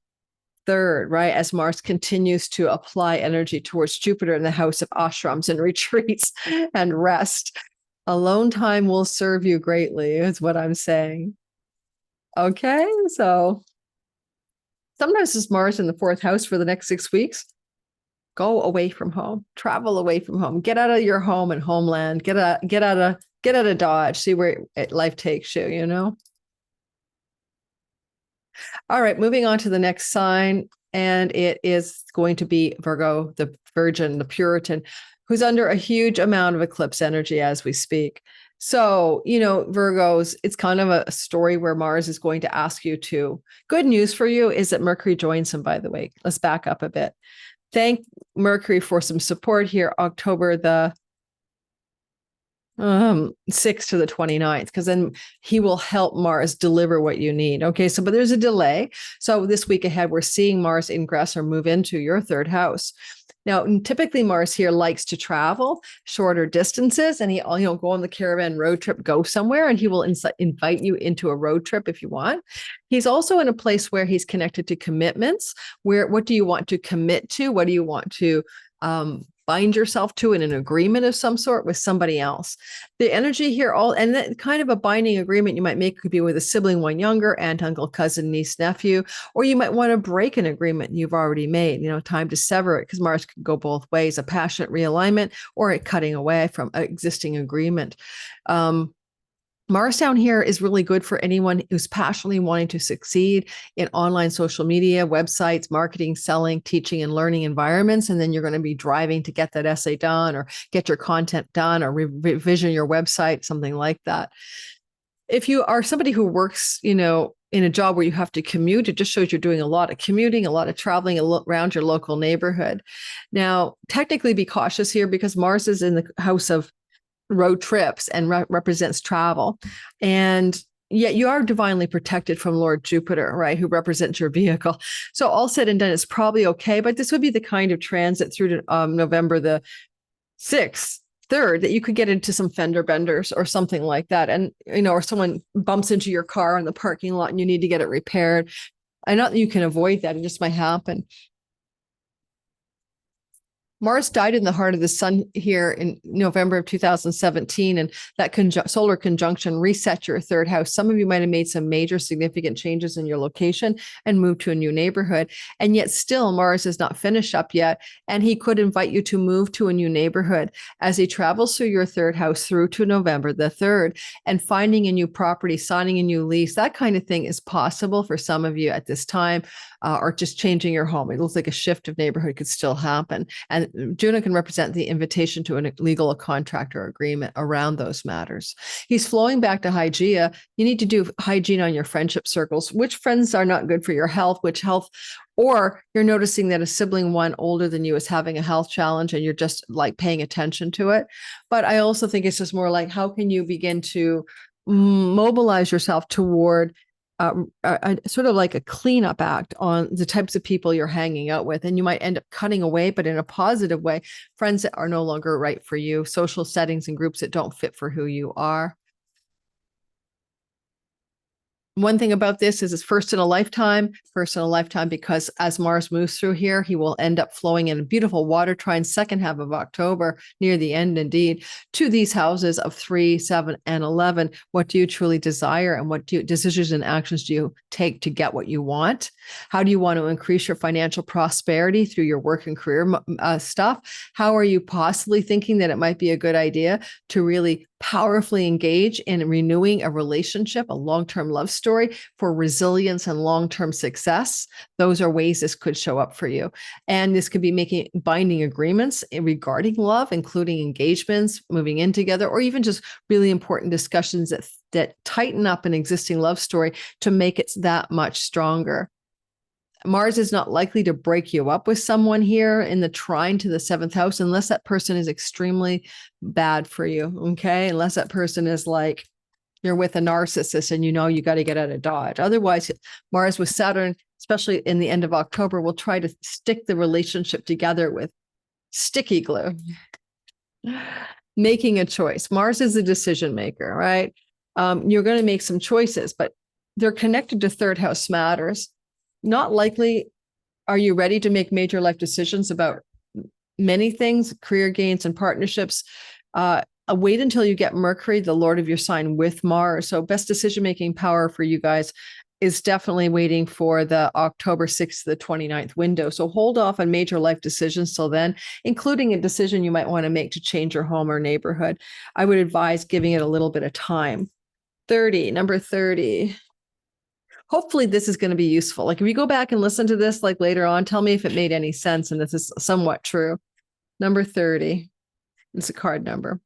3rd, right? As Mars continues to apply energy towards Jupiter in the house of ashrams and retreats and rest. Alone time will serve you greatly, is what I'm saying. Okay, so sometimes it's Mars in the 4th house for the next 6 weeks. Go away from home, travel away from home, get out of your home and homeland, get out of Dodge, see where life takes you, you know? All right, moving on to the next sign, and it is going to be Virgo, the Virgin, the Puritan, who's under a huge amount of eclipse energy as we speak. So, Virgos, it's kind of a story where Mars is going to ask you to. Good news for you is that Mercury joins him, by the way. Let's back up a bit. Thank Mercury for some support here, October the 6th to the 29th, because then he will help Mars deliver what you need. Okay, but there's a delay. So this week ahead, we're seeing Mars ingress or move into your 3rd house. Now, typically Mars here likes to travel shorter distances, and he'll go on the caravan road trip, go somewhere, and he will invite you into a road trip if you want. He's also in a place where he's connected to commitments. What do you want to commit to? What do you want to bind yourself to in an agreement of some sort with somebody else. The energy here, and that kind of a binding agreement you might make could be with a sibling, one younger, aunt, uncle, cousin, niece, nephew, or you might want to break an agreement you've already made, time to sever it, because Mars could go both ways, a passionate realignment or a cutting away from an existing agreement. Mars down here is really good for anyone who's passionately wanting to succeed in online social media, websites, marketing, selling, teaching, and learning environments. And then you're going to be driving to get that essay done or get your content done or revision your website, something like that. If you are somebody who works, in a job where you have to commute, it just shows you're doing a lot of commuting, a lot of traveling around your local neighborhood. Now, technically be cautious here because Mars is in the house of road trips and represents travel. And yet you are divinely protected from Lord Jupiter, right, who represents your vehicle. So all said and done, it's probably okay. But this would be the kind of transit through to November the 6th, 3rd, that you could get into some fender benders or something like that. And, or someone bumps into your car in the parking lot and you need to get it repaired. I know that you can avoid that. It just might happen. Mars died in the heart of the sun here in November of 2017, and that solar conjunction reset your 3rd house. Some of you might have made some major significant changes in your location and moved to a new neighborhood, and yet still Mars is not finished up yet, and he could invite you to move to a new neighborhood as he travels through your 3rd house through to November the 3rd, and finding a new property, signing a new lease, that kind of thing is possible for some of you at this time, or just changing your home. It looks like a shift of neighborhood could still happen, and Juno can represent the invitation to a legal contract or agreement around those matters. He's flowing back to Hygeia. You need to do hygiene on your friendship circles. Which friends are not good for your health? Which health? Or you're noticing that a sibling one older than you is having a health challenge and you're just like paying attention to it. But I also think it's just more like, how can you begin to mobilize yourself toward sort of like a cleanup act on the types of people you're hanging out with. And you might end up cutting away, but in a positive way, friends that are no longer right for you, social settings and groups that don't fit for who you are. One thing about this is it's first in a lifetime because as Mars moves through here, he will end up flowing in a beautiful water trine second half of October, near the end indeed, to these houses of 3, 7, and 11. What do you truly desire, and what decisions and actions do you take to get what you want? How do you want to increase your financial prosperity through your work and career stuff? How are you possibly thinking that it might be a good idea to really powerfully engage in renewing a relationship, a long-term love story for resilience and long-term success? Those are ways this could show up for you. And this could be making binding agreements regarding love, including engagements, moving in together, or even just really important discussions that tighten up an existing love story to make it that much stronger. Mars is not likely to break you up with someone here in the trine to the 7th house unless that person is extremely bad for you, okay? Unless that person is like, you're with a narcissist and you got to get out of Dodge. Otherwise, Mars with Saturn, especially in the end of October, will try to stick the relationship together with sticky glue. Making a choice. Mars is a decision maker, right? You're going to make some choices, but they're connected to 3rd house matters. Not likely are you ready to make major life decisions about many things, career gains and partnerships. Wait until you get Mercury, the Lord of your sign, with Mars. So best decision-making power for you guys is definitely waiting for the October 6th to the 29th window. So hold off on major life decisions till then, including a decision you might want to make to change your home or neighborhood. I would advise giving it a little bit of time. Number 30. Hopefully this is going to be useful. Like if you go back and listen to this like later on, tell me if it made any sense and this is somewhat true. Number 30. It's a card number.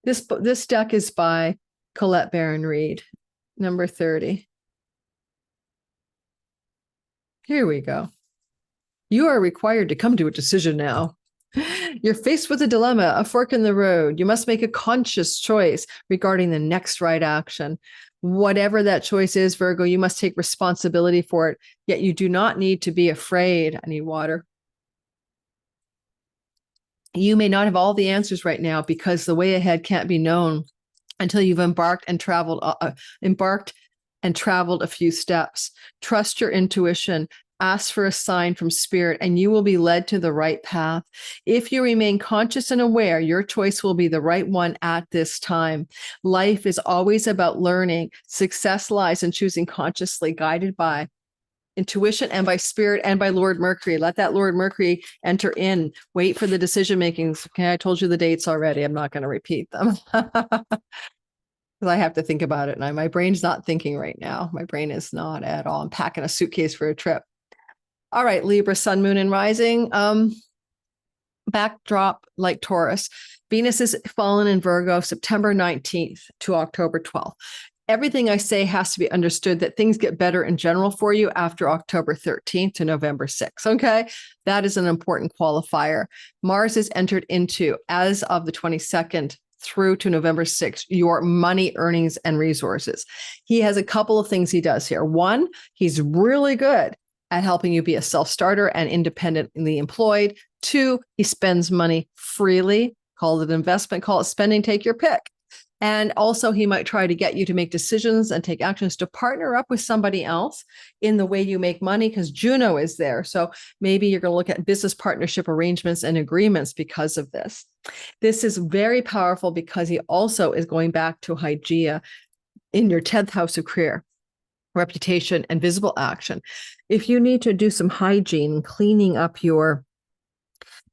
This deck is by Colette Baron-Reid. Number 30. Here we go. You are required to come to a decision now. You're faced with a dilemma, a fork in the road. You must make a conscious choice regarding the next right action. Whatever that choice is, Virgo, you must take responsibility for it, yet you do not need to be afraid. I need water. You may not have all the answers right now because the way ahead can't be known until you've embarked and traveled a few steps. Trust your intuition. ask for a sign from spirit, and you will be led to the right path. If you remain conscious and aware, your choice will be the right one at this time. Life is always about learning. Success lies in choosing consciously, guided by intuition and by spirit and by Lord Mercury. Let that Lord Mercury enter in. Wait for the decision makings. Okay, I told you the dates already. I'm not going to repeat them. I have to think about it. And my brain's not thinking right now. My brain is not at all. I'm packing a suitcase for a trip. All right, Libra, sun, moon, and rising. Backdrop like Taurus. Venus is fallen in Virgo September 19th to October 12th. Everything I say has to be understood that things get better in general for you after October 13th to November 6th. Okay. That is an important qualifier. Mars is entered into, as of the 22nd through to November 6th, your money, earnings, and resources. He has a couple of things he does here. One, he's really good at helping you be a self-starter and independently employed. Two, he spends money freely. Call it investment, call it spending, take your pick. And also he might try to get you to make decisions and take actions to partner up with somebody else in the way you make money, because Juno is there. So maybe you're going to look at business partnership arrangements and agreements because of this. This is very powerful because he also is going back to Hygeia in your 10th house of career, reputation, and visible action. If you need to do some hygiene, cleaning up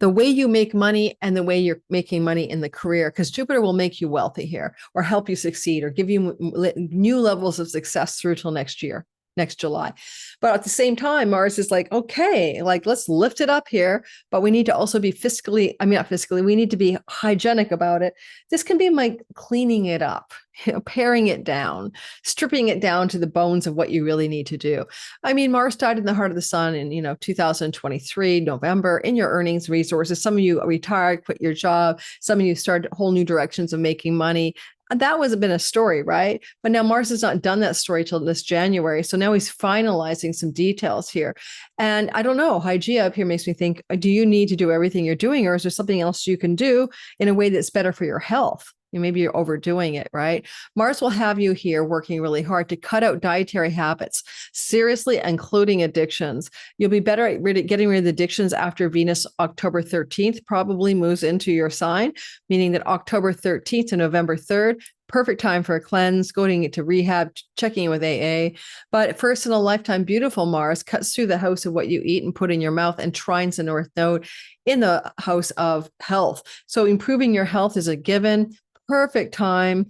the way you make money and the way you're making money in the career, because Jupiter will make you wealthy here or help you succeed or give you new levels of success through till next year, next July. But at the same time, Mars is like, okay, like let's lift it up here, but we need to also be not fiscally, we need to be hygienic about it. This can be like cleaning it up, paring it down, stripping it down to the bones of what you really need to do. I mean, Mars died in the heart of the sun in, 2023, November, in your earnings, resources. Some of you retired, quit your job. Some of you started whole new directions of making money. That was been a story, right? But now Mars has not done that story till this January. So now he's finalizing some details here. And I don't know, Hygeia up here makes me think, do you need to do everything you're doing, or is there something else you can do in a way that's better for your health? Maybe you're overdoing it, right? Mars will have you here working really hard to cut out dietary habits, seriously, including addictions. You'll be better at getting rid of addictions after Venus, October 13th, probably moves into your sign, meaning that October 13th to November 3rd, perfect time for a cleanse, going to rehab, checking in with AA. But first in a lifetime, beautiful Mars cuts through the house of what you eat and put in your mouth and trines the North Node in the house of health. So improving your health is a given. Perfect time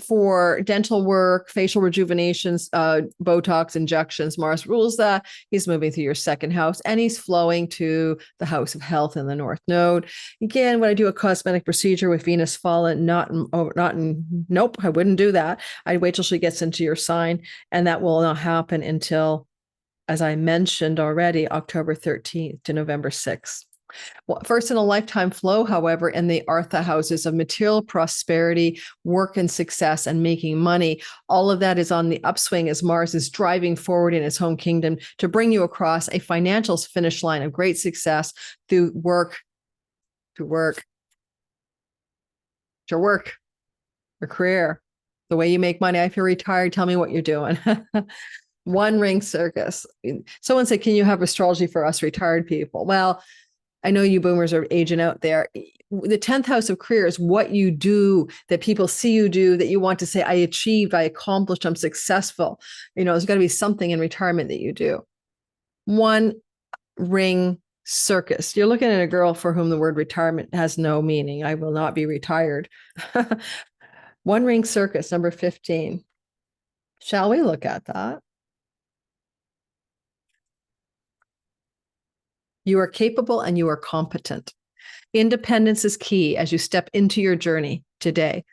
for dental work, facial rejuvenations, Botox injections. Mars rules that. He's moving through your second house and he's flowing to the house of health in the North Node. Again, when I do a cosmetic procedure with Venus fallen, nope, I wouldn't do that. I'd wait till she gets into your sign, and that will not happen until, as I mentioned already, October 13th to November 6th. First in a lifetime flow, however, in the Artha houses of material prosperity, work and success, and making money. All of that is on the upswing as Mars is driving forward in his home kingdom to bring you across a financial finish line of great success through work, your career, the way you make money. If you're retired, tell me what you're doing. One ring circus. Someone said, can you have astrology for us retired people? Well, I know you boomers are aging out there. The 10th house of career is what you do, that people see you do, that you want to say, I achieved, I accomplished, I'm successful. There's got to be something in retirement that you do. One ring circus. You're looking at a girl for whom the word retirement has no meaning. I will not be retired. One ring circus, number 15. Shall we look at that? You are capable and you are competent. Independence is key as you step into your journey today,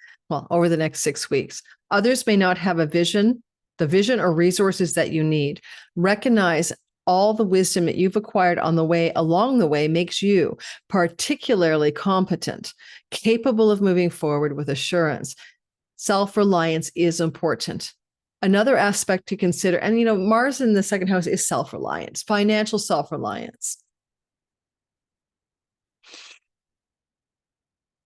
over the next 6 weeks. Others may not have the vision or resources that you need. Recognize all the wisdom that you've acquired along the way makes you particularly competent, capable of moving forward with assurance. Self-reliance is important. Another aspect to consider, and Mars in the second house is self-reliance, financial self-reliance.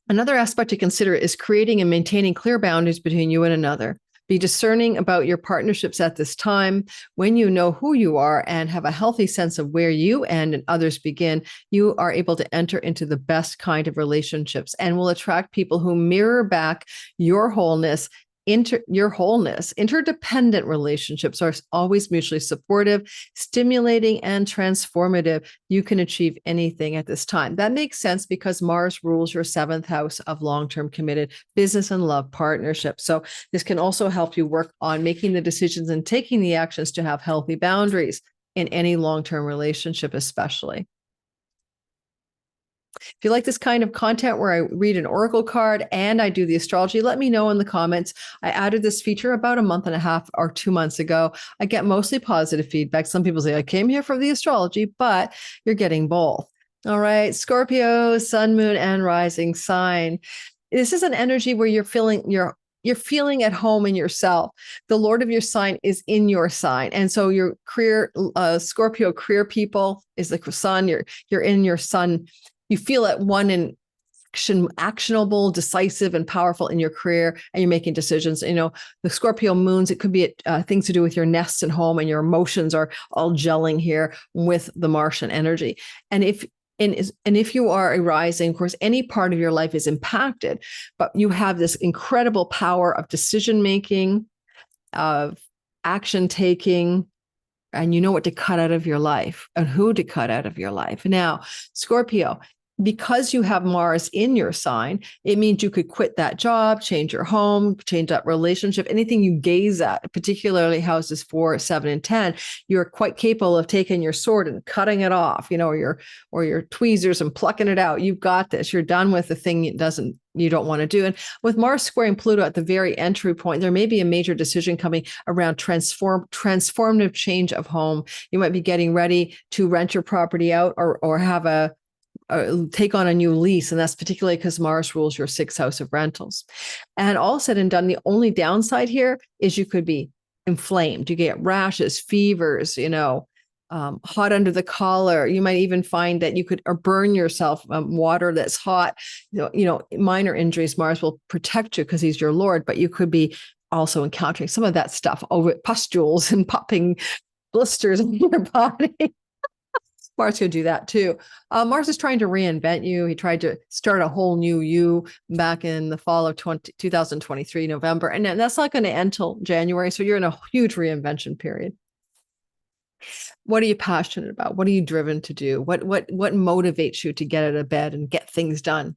Another aspect to consider is creating and maintaining clear boundaries between you and another. Be discerning about your partnerships at this time. When you know who you are and have a healthy sense of where you end and others begin, you are able to enter into the best kind of relationships and will attract people who mirror back your wholeness. Interdependent relationships are always mutually supportive, stimulating, and transformative. You can achieve anything at this time. That makes sense because Mars rules your 7th house of long-term committed business and love partnerships. So this can also help you work on making the decisions and taking the actions to have healthy boundaries in any long-term relationship, especially. If you like this kind of content where I read an oracle card and I do the astrology, let me know in the comments. I added this feature about a month and a half or 2 months ago. I get mostly positive feedback. Some people say, I came here for the astrology, but you're getting both. All right, Scorpio, sun, moon, and rising sign. This is an energy where you're feeling at home in yourself. The Lord of your sign is in your sign. And so your career, Scorpio career people is the sun. You're in your sun. You feel at one in actionable, decisive, and powerful in your career, and you're making decisions. You know, the Scorpio moons, it could be things to do with your nests and home, and your emotions are all gelling here with the Martian energy. And if you are a rising, of course, any part of your life is impacted, but you have this incredible power of decision-making, of action taking, and you know what to cut out of your life and who to cut out of your life. Now, Scorpio, because you have Mars in your sign, it means you could quit that job, change your home, change that relationship, anything you gaze at, particularly houses 4, 7, and 10, you're quite capable of taking your sword and cutting it off, or your tweezers and plucking it out. You've got this. You're done with the thing you don't want to do. And with Mars squaring Pluto at the very entry point, there may be a major decision coming around transformative change of home. You might be getting ready to rent your property out or have take on a new lease. And that's particularly because Mars rules your 6th house of rentals. And all said and done, the only downside here is you could be inflamed. You get rashes, fevers, hot under the collar. You might even find that you could burn yourself, water that's hot, minor injuries. Mars will protect you because he's your Lord, but you could be also encountering some of that stuff over pustules and popping blisters in your body. Mars could do that too. Mars is trying to reinvent you. He tried to start a whole new you back in the fall of 2023, November. And that's not going to end till January. So you're in a huge reinvention period. What are you passionate about? What are you driven to do? What motivates you to get out of bed and get things done?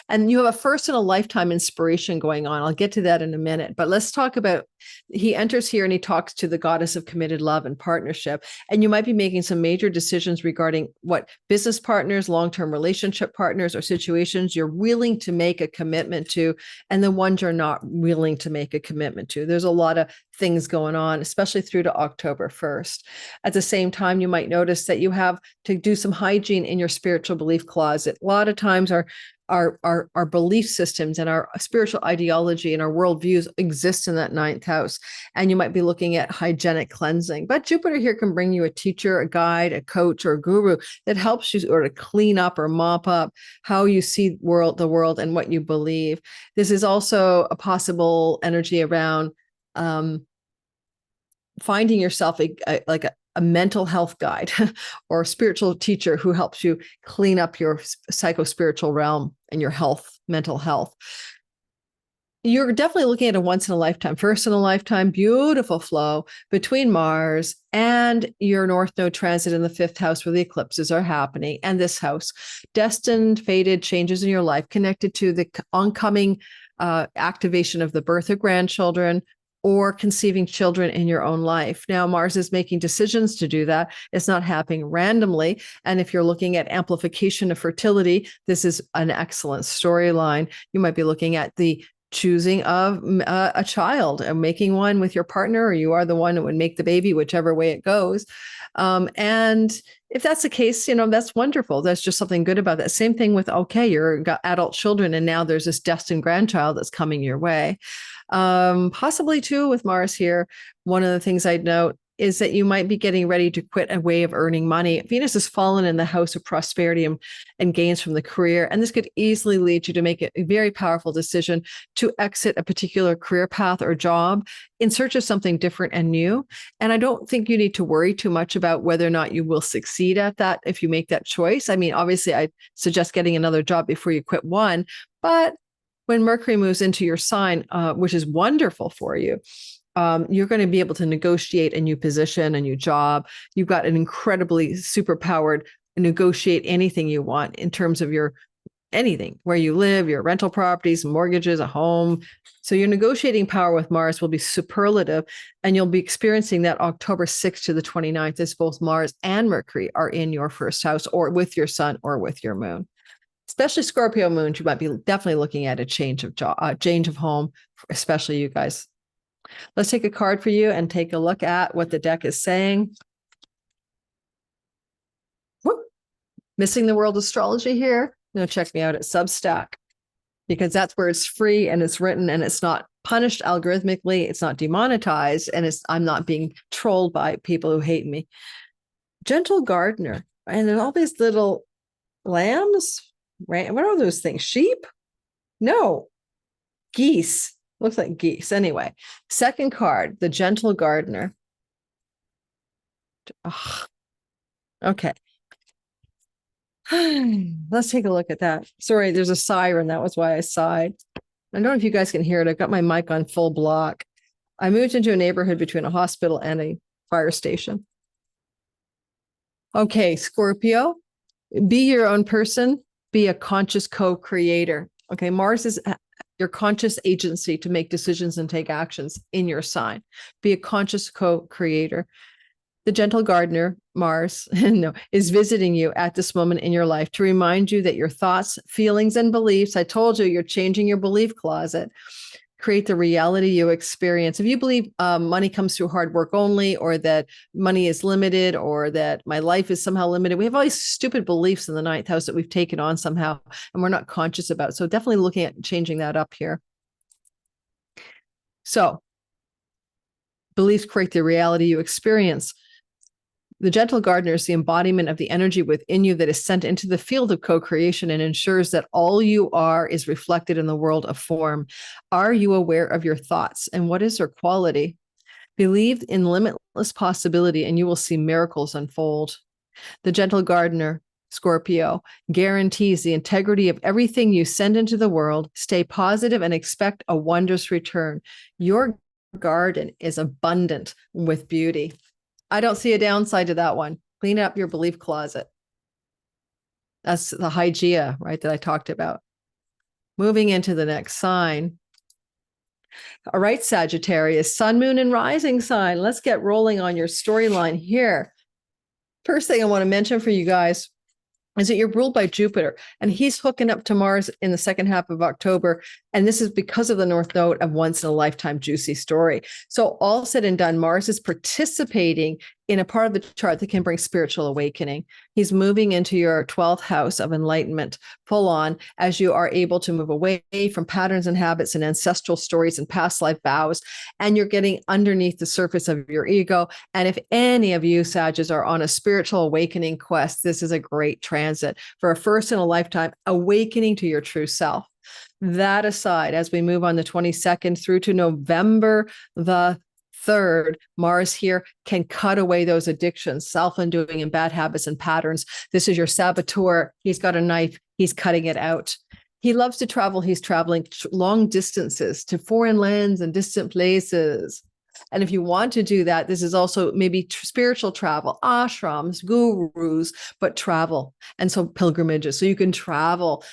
And you have a first in a lifetime inspiration going on. I'll get to that in a minute, but let's talk about, he enters here and he talks to the goddess of committed love and partnership. And you might be making some major decisions regarding what business partners, long-term relationship partners, or situations you're willing to make a commitment to, and the ones you're not willing to make a commitment to. There's a lot of things going on, especially through to October 1st. At the same time, you might notice that you have to do some hygiene in your spiritual belief closet. A lot of times our belief systems and our spiritual ideology and our worldviews exist in that 9th house. And you might be looking at hygienic cleansing. But Jupiter here can bring you a teacher, a guide, a coach, or a guru that helps you to clean up or mop up how you see the world and what you believe. This is also a possible energy around finding yourself like a mental health guide or a spiritual teacher who helps you clean up your psycho-spiritual realm and your health, mental health. You're definitely looking at a once in a lifetime, first in a lifetime, beautiful flow between Mars and your North Node transit in the 5th house where the eclipses are happening, and this house. Destined, fated changes in your life connected to the oncoming activation of the birth of grandchildren, or conceiving children in your own life. Now, Mars is making decisions to do that. It's not happening randomly. And if you're looking at amplification of fertility, this is an excellent storyline. You might be looking at the choosing of a child and making one with your partner, or you are the one that would make the baby, whichever way it goes. And if that's the case, that's wonderful. That's just something good about that. Same thing with, you've got adult children, and now there's this destined grandchild that's coming your way. Possibly too with Mars here. One of the things I'd note is that you might be getting ready to quit a way of earning money. Venus has fallen in the house of prosperity and gains from the career. And this could easily lead you to make a very powerful decision to exit a particular career path or job in search of something different and new. And I don't think you need to worry too much about whether or not you will succeed at that if you make that choice. I mean, obviously, I suggest getting another job before you quit one. But when Mercury moves into your sign, which is wonderful for you, you're going to be able to negotiate a new position, a new job. You've got an incredibly superpowered negotiate anything you want in terms of your anything, where you live, your rental properties, mortgages, a home. So your negotiating power with Mars will be superlative, and you'll be experiencing that October 6th to the 29th as both Mars and Mercury are in your first house, or with your sun or with your moon. Especially Scorpio moons, you might be definitely looking at a change of job, change of home, especially you guys. Let's take a card for you and take a look at what the deck is saying. Whoop. Missing the World Astrology here? Check me out at Substack, because that's where it's free and it's written and it's not punished algorithmically. It's not demonetized, and I'm not being trolled by people who hate me. Gentle gardener. And then all these little lambs, right? What are those things? Sheep? No, geese. Looks like geese. Anyway, second card, the gentle gardener. Oh, okay. Let's take a look at that. Sorry, there's a siren. That was why I sighed. I don't know if you guys can hear it. I've got my mic on full block. I moved into a neighborhood between a hospital and a fire station. Okay, Scorpio, be your own person. Be a conscious co-creator. Okay, Mars is your conscious agency to make decisions and take actions in your sign. Be a conscious co-creator. The gentle gardener, Mars, is visiting you at this moment in your life to remind you that your thoughts, feelings, and beliefs, I told you, you're changing your belief closet, create the reality you experience. If you believe money comes through hard work only, or that money is limited, or that my life is somehow limited, we have all these stupid beliefs in the ninth house that we've taken on somehow and we're not conscious about. So definitely looking at changing that up here. So beliefs create the reality you experience. The gentle gardener is the embodiment of the energy within you that is sent into the field of co-creation and ensures that all you are is reflected in the world of form. Are you aware of your thoughts, and what is their quality? Believe in limitless possibility and you will see miracles unfold. The gentle gardener, Scorpio, guarantees the integrity of everything you send into the world. Stay positive and expect a wondrous return. Your garden is abundant with beauty. I don't see a downside to that one. Clean up your belief closet. That's the hygeia, right, that I talked about. Moving into the next sign. All right, Sagittarius, sun, moon, and rising sign. Let's get rolling on your storyline here. First thing I want to mention for you guys is that you're ruled by Jupiter, and he's hooking up to Mars in the second half of October. And this is because of the North Node of once in a lifetime juicy story. So all said and done, Mars is participating in a part of the chart that can bring spiritual awakening. He's moving into your 12th house of enlightenment full on, as you are able to move away from patterns and habits and ancestral stories and past life vows. And you're getting underneath the surface of your ego. And if any of you Sagittarius are on a spiritual awakening quest, this is a great transit for a first in a lifetime awakening to your true self. That aside, as we move on the 22nd through to November the 3rd, Mars here can cut away those addictions, self-undoing, and bad habits and patterns. This is your saboteur. He's got a knife. He's cutting it out. He loves to travel. He's traveling long distances to foreign lands and distant places. And if you want to do that, this is also maybe spiritual travel, ashrams, gurus, but travel. And so pilgrimages. So you can travel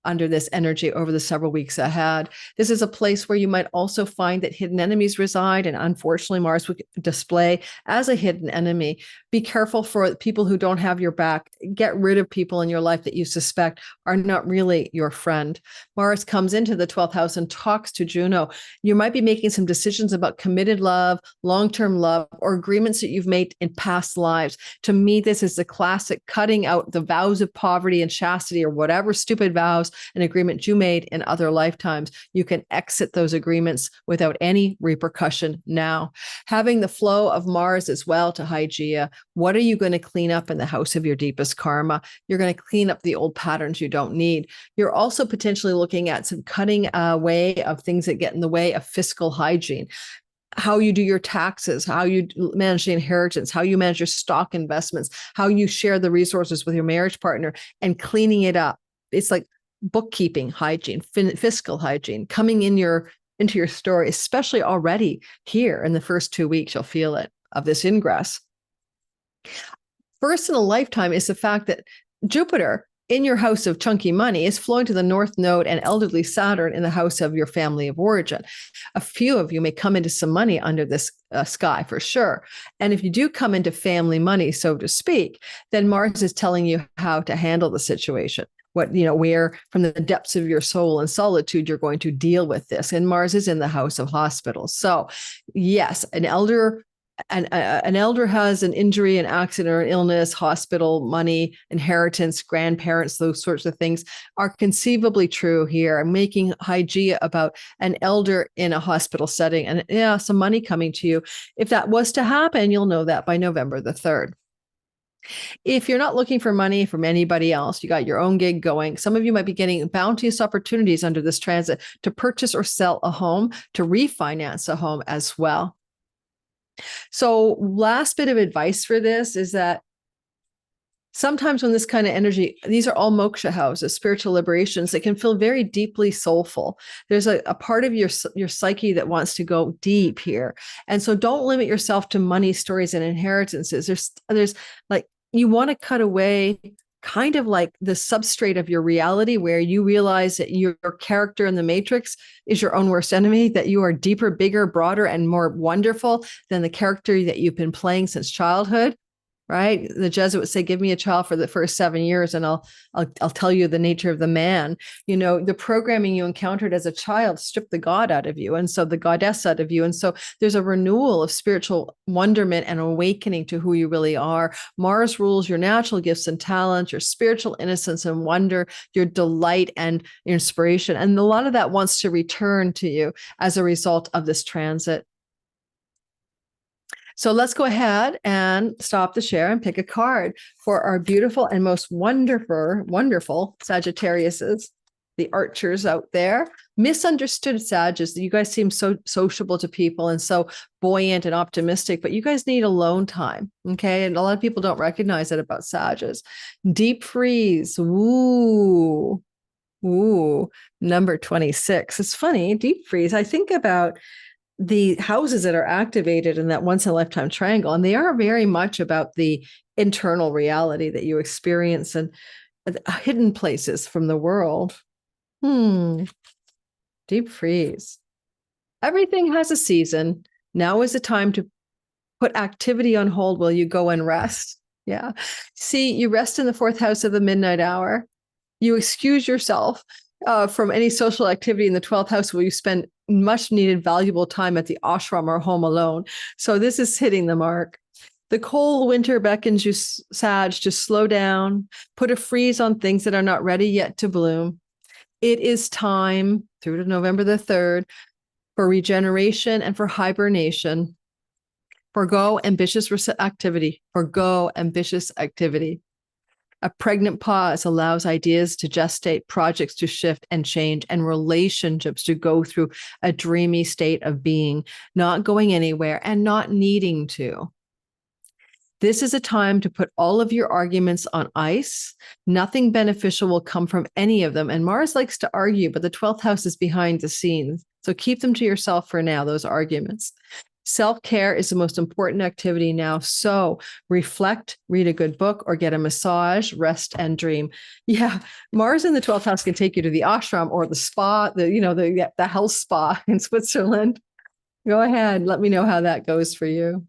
under this energy over the several weeks ahead. This is a place where you might also find that hidden enemies reside, and unfortunately Mars would display as a hidden enemy. Be careful for people who don't have your back. Get rid of people in your life that you suspect are not really your friend. Mars comes into the 12th house and talks to Juno. You might be making some decisions about committed love, long-term love, or agreements that you've made in past lives. To me, this is the classic cutting out the vows of poverty and chastity or whatever stupid vows an agreement you made in other lifetimes. You can exit those agreements without any repercussion now. Having the flow of Mars as well to Hygeia, what are you going to clean up in the house of your deepest karma? You're going to clean up the old patterns you don't need. You're also potentially looking at some cutting away of things that get in the way of fiscal hygiene. How you do your taxes, how you manage the inheritance, how you manage your stock investments, how you share the resources with your marriage partner, and cleaning it up. It's like bookkeeping hygiene, fiscal hygiene coming into your story, especially already here in the first 2 weeks. You'll feel it of this ingress. First in a lifetime is the fact that Jupiter in your house of chunky money is flowing to the North Node and elderly Saturn in the house of your family of origin. A few of you may come into some money under this sky for sure. And if you do come into family money, so to speak, then Mars is telling you how to handle the situation. Where from the depths of your soul and solitude, you're going to deal with this. And Mars is in the house of hospitals. So yes, an elder has an injury, an accident, or an illness, hospital, money, inheritance, grandparents, those sorts of things are conceivably true here. I'm making Hygeia about an elder in a hospital setting and some money coming to you. If that was to happen, you'll know that by November the 3rd. If you're not looking for money from anybody else, you got your own gig going. Some of you might be getting bounteous opportunities under this transit to purchase or sell a home, to refinance a home as well. So last bit of advice for this is that sometimes when this kind of energy, these are all moksha houses, spiritual liberations, that can feel very deeply soulful. There's a part of your psyche that wants to go deep here. And so don't limit yourself to money, stories, and inheritances. There's like, you want to cut away kind of like the substrate of your reality, where you realize that your character in the matrix is your own worst enemy, that you are deeper, bigger, broader, and more wonderful than the character that you've been playing since childhood. Right? The Jesuits say, give me a child for the first 7 years and I'll tell you the nature of the man. The programming you encountered as a child stripped the God out of you, and so the goddess out of you. And so there's a renewal of spiritual wonderment and awakening to who you really are. Mars rules your natural gifts and talents, your spiritual innocence and wonder, your delight and your inspiration. And a lot of that wants to return to you as a result of this transit. So let's go ahead and stop the share and pick a card for our beautiful and most wonderful Sagittariuses, the archers out there. Misunderstood Sagittarius. You guys seem so sociable to people and so buoyant and optimistic, but you guys need alone time. Okay. And a lot of people don't recognize that about Sagittarius. Deep freeze. Ooh, number 26. It's funny. Deep freeze. I think about the houses that are activated in that once in a lifetime triangle, and they are very much about the internal reality that you experience and hidden places from the world. Deep freeze. Everything has a season. Now is the time to put activity on hold while you go and rest. Yeah. See, you rest in the 4th house of the midnight hour. You excuse yourself from any social activity in the 12th house where you spend much needed valuable time at the ashram or home alone. So this is hitting the mark. The cold winter beckons you, Sag, to slow down, put a freeze on things that are not ready yet to bloom. It is time through to November the 3rd for regeneration and for hibernation. Forgo ambitious activity. Forgo ambitious activity. A pregnant pause allows ideas to gestate, projects to shift and change, and relationships to go through a dreamy state of being, not going anywhere and not needing to. This is a time to put all of your arguments on ice. Nothing beneficial will come from any of them. And Mars likes to argue, but the 12th house is behind the scenes. So keep them to yourself for now, those arguments. Self-care is the most important activity now. So reflect, read a good book, or get a massage, rest, and dream. Yeah, Mars in the 12th house can take you to the ashram or the spa, the health spa in Switzerland. Go ahead. Let me know how that goes for you.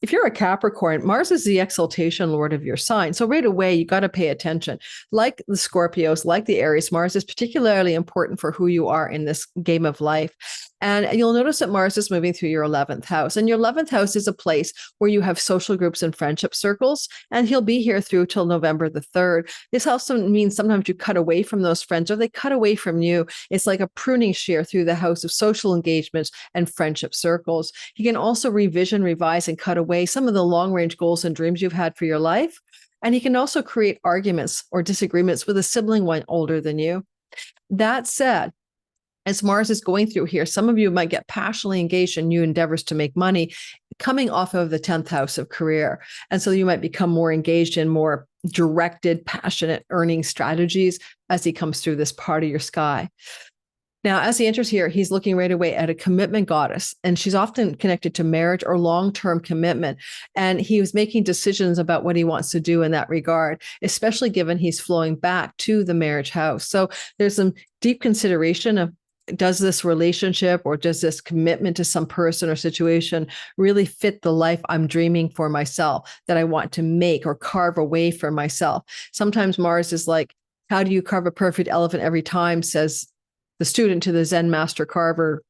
If you're a Capricorn, Mars is the exaltation lord of your sign. So right away, you got to pay attention. Like the Scorpios, like the Aries, Mars is particularly important for who you are in this game of life. And you'll notice that Mars is moving through your 11th house. And your 11th house is a place where you have social groups and friendship circles. And he'll be here through till November the 3rd. This also means sometimes you cut away from those friends or they cut away from you. It's like a pruning shear through the house of social engagements and friendship circles. You can also revision, revise, and cut away some of the long-range goals and dreams you've had for your life. And he can also create arguments or disagreements with a sibling one older than you. That said, as Mars is going through here, some of you might get passionately engaged in new endeavors to make money coming off of the 10th house of career. And so you might become more engaged in more directed, passionate earning strategies as he comes through this part of your sky. Now, as he enters here, he's looking right away at a commitment goddess, and she's often connected to marriage or long-term commitment. And he was making decisions about what he wants to do in that regard, especially given he's flowing back to the marriage house. So there's some deep consideration of, does this relationship or does this commitment to some person or situation really fit the life I'm dreaming for myself, that I want to make or carve away for myself? Sometimes Mars is like, how do you carve a perfect elephant every time, says the student to the Zen master carver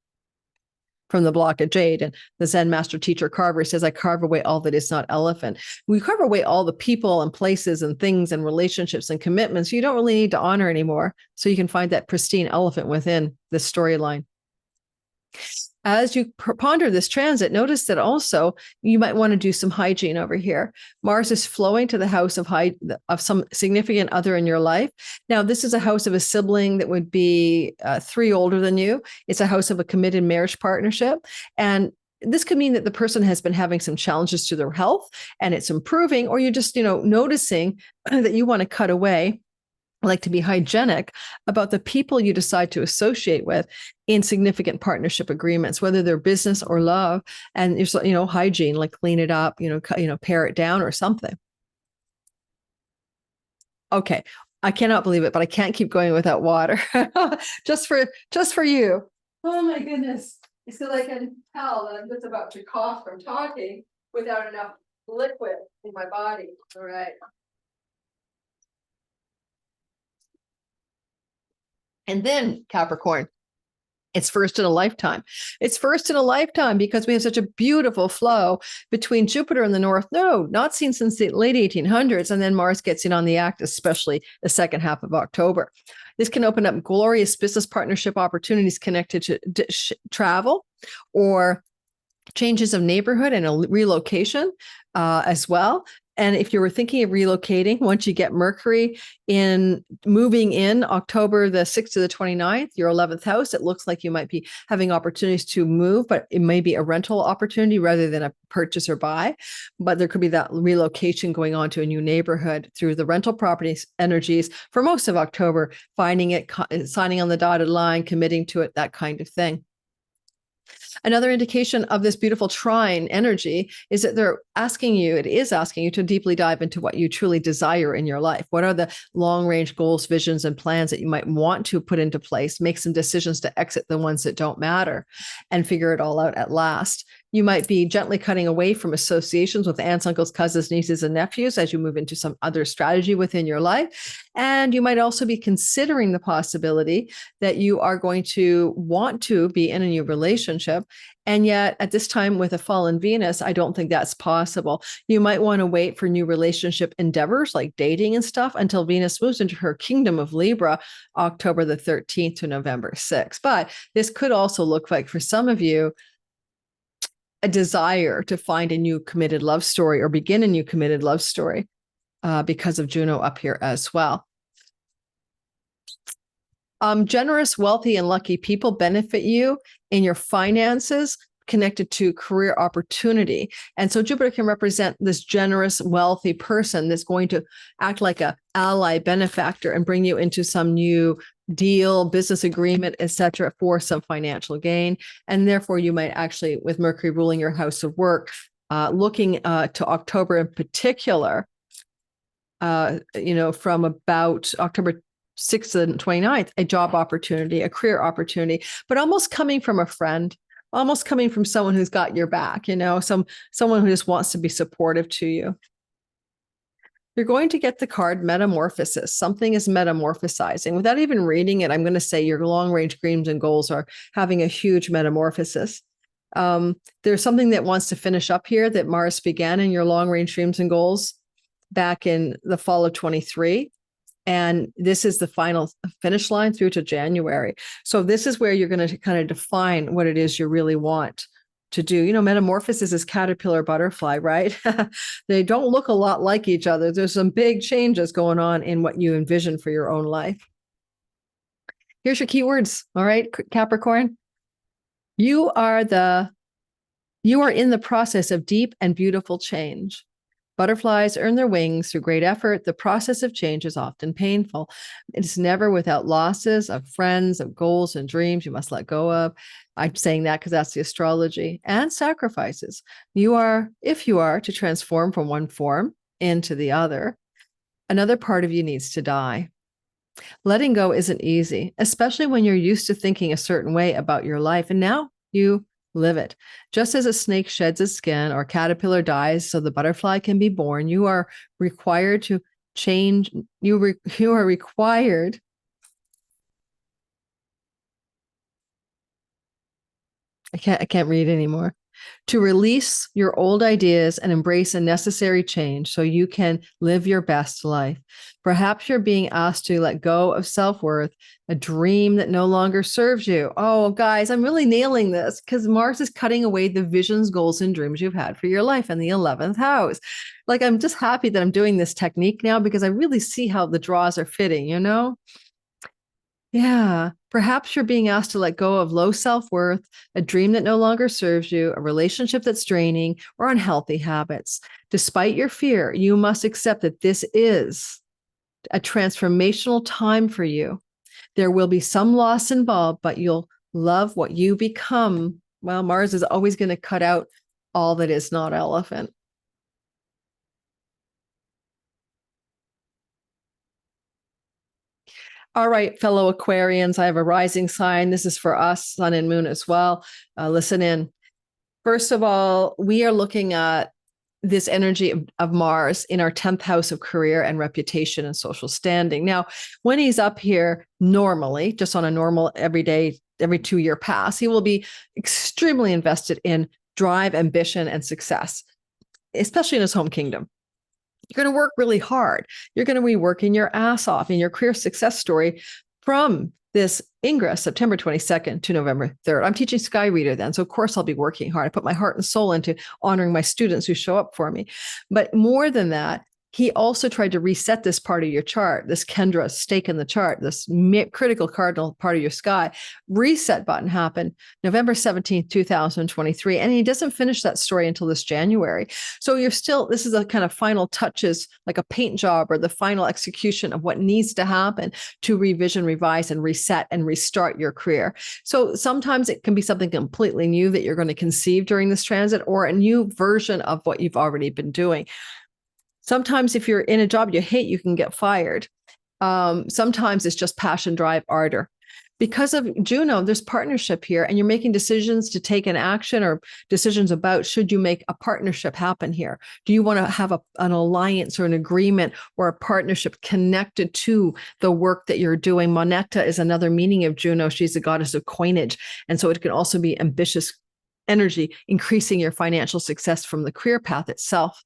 from the block of jade. And the Zen master teacher carver says, I carve away all that is not elephant. We carve away all the people and places and things and relationships and commitments you don't really need to honor anymore. So you can find that pristine elephant within this storyline. As you ponder this transit, notice that also you might want to do some hygiene over here. Mars is flowing to the house of some significant other in your life. Now, this is a house of a sibling that would be 3 older than you. It's a house of a committed marriage partnership. And this could mean that the person has been having some challenges to their health and it's improving, or you're just, noticing that you want to cut away, like to be hygienic about the people you decide to associate with in significant partnership agreements, whether they're business or love. And you're, hygiene, like clean it up, pare it down or something. Okay. I cannot believe it, but I can't keep going without water. just for you. Oh my goodness. It's because I can tell that I'm just about to cough from talking without enough liquid in my body. All right. And then Capricorn, it's first in a lifetime. It's first in a lifetime because we have such a beautiful flow between Jupiter in the North Node, not seen since the late 1800s. And then Mars gets in on the act, especially the second half of October. This can open up glorious business partnership opportunities connected to travel or changes of neighborhood and a relocation as well. And if you were thinking of relocating, once you get Mercury moving in October the 6th to the 29th, your 11th house, it looks like you might be having opportunities to move, but it may be a rental opportunity rather than a purchase or buy. But there could be that relocation going on to a new neighborhood through the rental properties energies for most of October, finding it, signing on the dotted line, committing to it, that kind of thing. Another indication of this beautiful trine energy is that it is asking you to deeply dive into what you truly desire in your life. What are the long-range goals, visions, and plans that you might want to put into place? Make some decisions to exit the ones that don't matter and figure it all out at last. You might be gently cutting away from associations with aunts, uncles, cousins, nieces, and nephews as you move into some other strategy within your life. And you might also be considering the possibility that you are going to want to be in a new relationship. And yet at this time with a fallen Venus, I don't think that's possible. You might want to wait for new relationship endeavors like dating and stuff until Venus moves into her kingdom of Libra, October the 13th to November 6th. But this could also look like for some of you, a desire to find a new committed love story or begin a new committed love story because of Juno up here as well. Generous, wealthy, and lucky people benefit you in your finances connected to career opportunity. And so Jupiter can represent this generous, wealthy person that's going to act like an ally benefactor and bring you into some new deal, business agreement, etc., for some financial gain. And therefore, you might actually, with Mercury ruling your house of work, looking to October in particular, from about October 6th and 29th, a job opportunity, a career opportunity, but almost coming from a friend, almost coming from someone who's got your back, someone who just wants to be supportive to you. you're going to get the card metamorphosis. Something is metamorphosizing. Without even reading it, I'm going to say your long-range dreams and goals are having a huge metamorphosis. There's something that wants to finish up here that Mars began in your long-range dreams and goals back in the fall of 23. And this is the final finish line through to January. So this is where you're going to kind of define what it is you really want to do. You know, metamorphosis is caterpillar butterfly, right? They don't look a lot like each other. There's some big changes going on in what you envision for your own life. Here's your keywords. All right, Capricorn. You are in the process of deep and beautiful change. Butterflies earn their wings through great effort. The process of change is often painful. It is never without losses of friends, of goals and dreams you must let go of. I'm saying that because that's the astrology, and sacrifices. If you are to transform from one form into the other, another part of you needs to die. Letting go isn't easy, especially when you're used to thinking a certain way about your life, and now you live it. Just as a snake sheds its skin or a caterpillar dies so the butterfly can be born, you are required to change. You are required I can't read anymore. To release your old ideas and embrace a necessary change so you can live your best life. Perhaps you're being asked to let go of self-worth, a dream that no longer serves you. Oh, guys, I'm really nailing this because Mars is cutting away the visions, goals, and dreams you've had for your life in the 11th house. Like, I'm just happy that I'm doing this technique now because I really see how the draws are fitting, you know? Yeah. Perhaps you're being asked to let go of low self-worth, a dream that no longer serves you, a relationship that's draining, or unhealthy habits. Despite your fear, you must accept that this is a transformational time for you. There will be some loss involved, but you'll love what you become. Well, Mars is always going to cut out all that is not elephant. All right, fellow Aquarians, I have a rising sign. This is for us, sun and moon as well. Listen in. First of all, we are looking at this energy of Mars in our 10th house of career and reputation and social standing. Now, when he's up here normally, just on a normal everyday, every 2-year pass, he will be extremely invested in drive, ambition, and success, especially in his home kingdom. You're going to work really hard. You're going to be working your ass off in your career success story from this ingress, September 22nd to November 3rd. I'm teaching Sky Reader then, so of course I'll be working hard. I put my heart and soul into honoring my students who show up for me. But more than that, he also tried to reset this part of your chart, this Kendra stake in the chart, this critical cardinal part of your sky. Reset button happened November 17th, 2023. And he doesn't finish that story until this January. So this is a kind of final touches, like a paint job or the final execution of what needs to happen to revision, revise, and reset and restart your career. So sometimes it can be something completely new that you're going to conceive during this transit, or a new version of what you've already been doing. Sometimes if you're in a job you hate, you can get fired. Sometimes it's just passion, drive, ardor. Because of Juno, there's partnership here, and you're making decisions to take an action or decisions about should you make a partnership happen here. Do you want to have an alliance or an agreement or a partnership connected to the work that you're doing? Moneta is another meaning of Juno. She's the goddess of coinage. And so it can also be ambitious energy, increasing your financial success from the career path itself.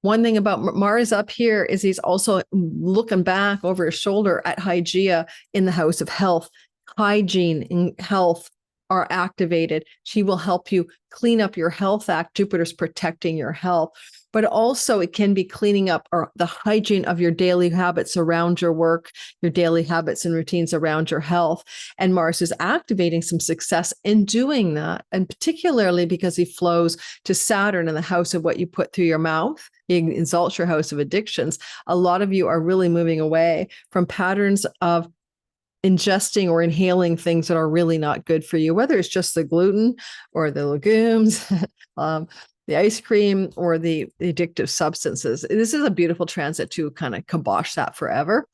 One thing about Mars up here is he's also looking back over his shoulder at Hygeia in the house of health. Hygiene and health are activated. She will help you clean up your health act. Jupiter's protecting your health, but also it can be cleaning up or the hygiene of your daily habits around your work, your daily habits and routines around your health. And Mars is activating some success in doing that. And particularly because he flows to Saturn in the house of what you put through your mouth. He exalts your house of addictions. A lot of you are really moving away from patterns of ingesting or inhaling things that are really not good for you, whether it's just the gluten or the legumes, the ice cream, or the addictive substances. This is a beautiful transit to kind of kibosh that forever.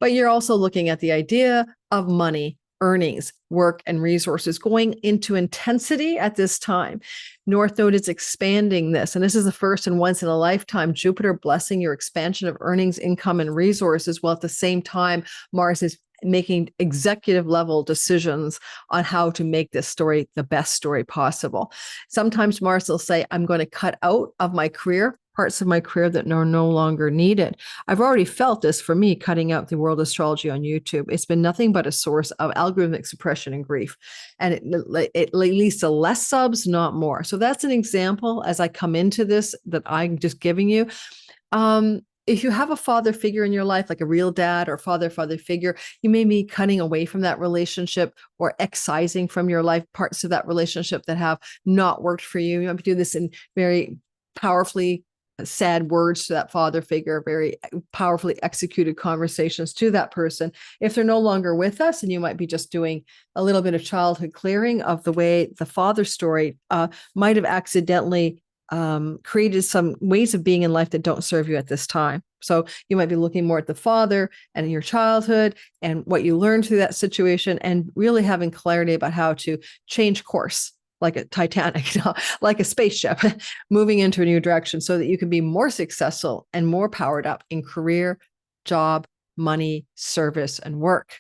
But you're also looking at the idea of money, earnings, work, and resources going into intensity at this time. North Node is expanding this. And this is the first and once in a lifetime Jupiter blessing your expansion of earnings, income, and resources, while at the same time, Mars is making executive level decisions on how to make this story the best story possible. Sometimes Mars will say, I'm going to cut out of my career parts of my career that are no longer needed. I've already felt this for me, cutting out the world astrology on YouTube. It's been nothing but a source of algorithmic suppression and grief. And it leads to less subs, not more. So that's an example as I come into this that I'm just giving you. If you have a father figure in your life, like a real dad or father figure, you may be cutting away from that relationship or excising from your life parts of that relationship that have not worked for you. You might do this in very powerfully sad words to that father figure, very powerfully executed conversations to that person. If they're no longer with us, and you might be just doing a little bit of childhood clearing of the way the father story might have accidentally created some ways of being in life that don't serve you at this time. So you might be looking more at the father and your childhood and what you learned through that situation, and really having clarity about how to change course, like a Titanic, like a spaceship, moving into a new direction so that you can be more successful and more powered up in career, job, money, service, and work.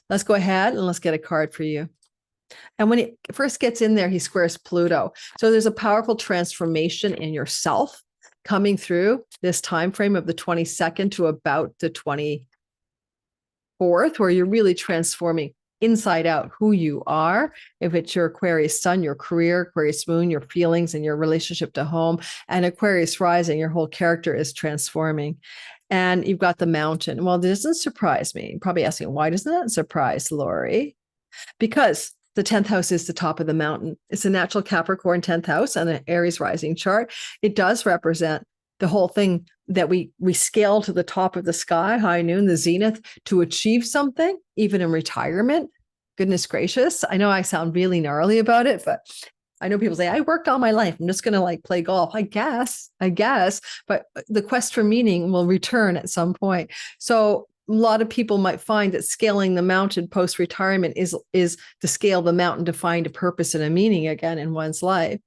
Let's go ahead and let's get a card for you. And when it first gets in there, he squares Pluto. So there's a powerful transformation in yourself coming through this time frame of the 22nd to about the 24th, where you're really transforming inside out who you are. If it's your Aquarius sun, your career, Aquarius moon, your feelings and your relationship to home, and Aquarius rising, your whole character is transforming. And you've got the mountain. Well, this doesn't surprise me. You're probably asking, why doesn't that surprise Lori? Because the 10th house is the top of the mountain. It's a natural Capricorn 10th house on an Aries rising chart. It does represent the whole thing that we scale to the top of the sky, high noon, the zenith, to achieve something, even in retirement. Goodness gracious. I know I sound really gnarly about it, but I know people say, I worked all my life. I'm just going to like play golf. I guess, but the quest for meaning will return at some point. So a lot of people might find that scaling the mountain post-retirement is to scale the mountain to find a purpose and a meaning again in one's life.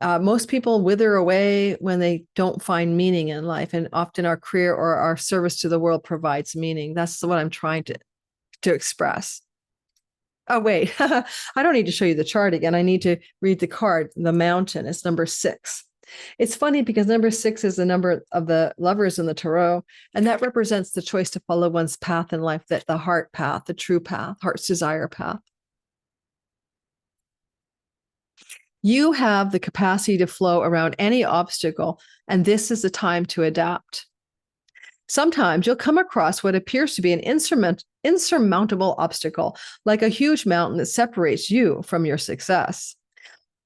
Most people wither away when they don't find meaning in life, and often our career or our service to the world provides meaning. That's what I'm trying to express. Oh, wait, I don't need to show you the chart again. I need to read the card. The mountain is number 6. It's funny because number 6 is the number of the lovers in the tarot, and that represents the choice to follow one's path in life, that the heart path, the true path, heart's desire path. You have the capacity to flow around any obstacle, and this is the time to adapt. Sometimes you'll come across what appears to be an insurmountable obstacle, like a huge mountain that separates you from your success.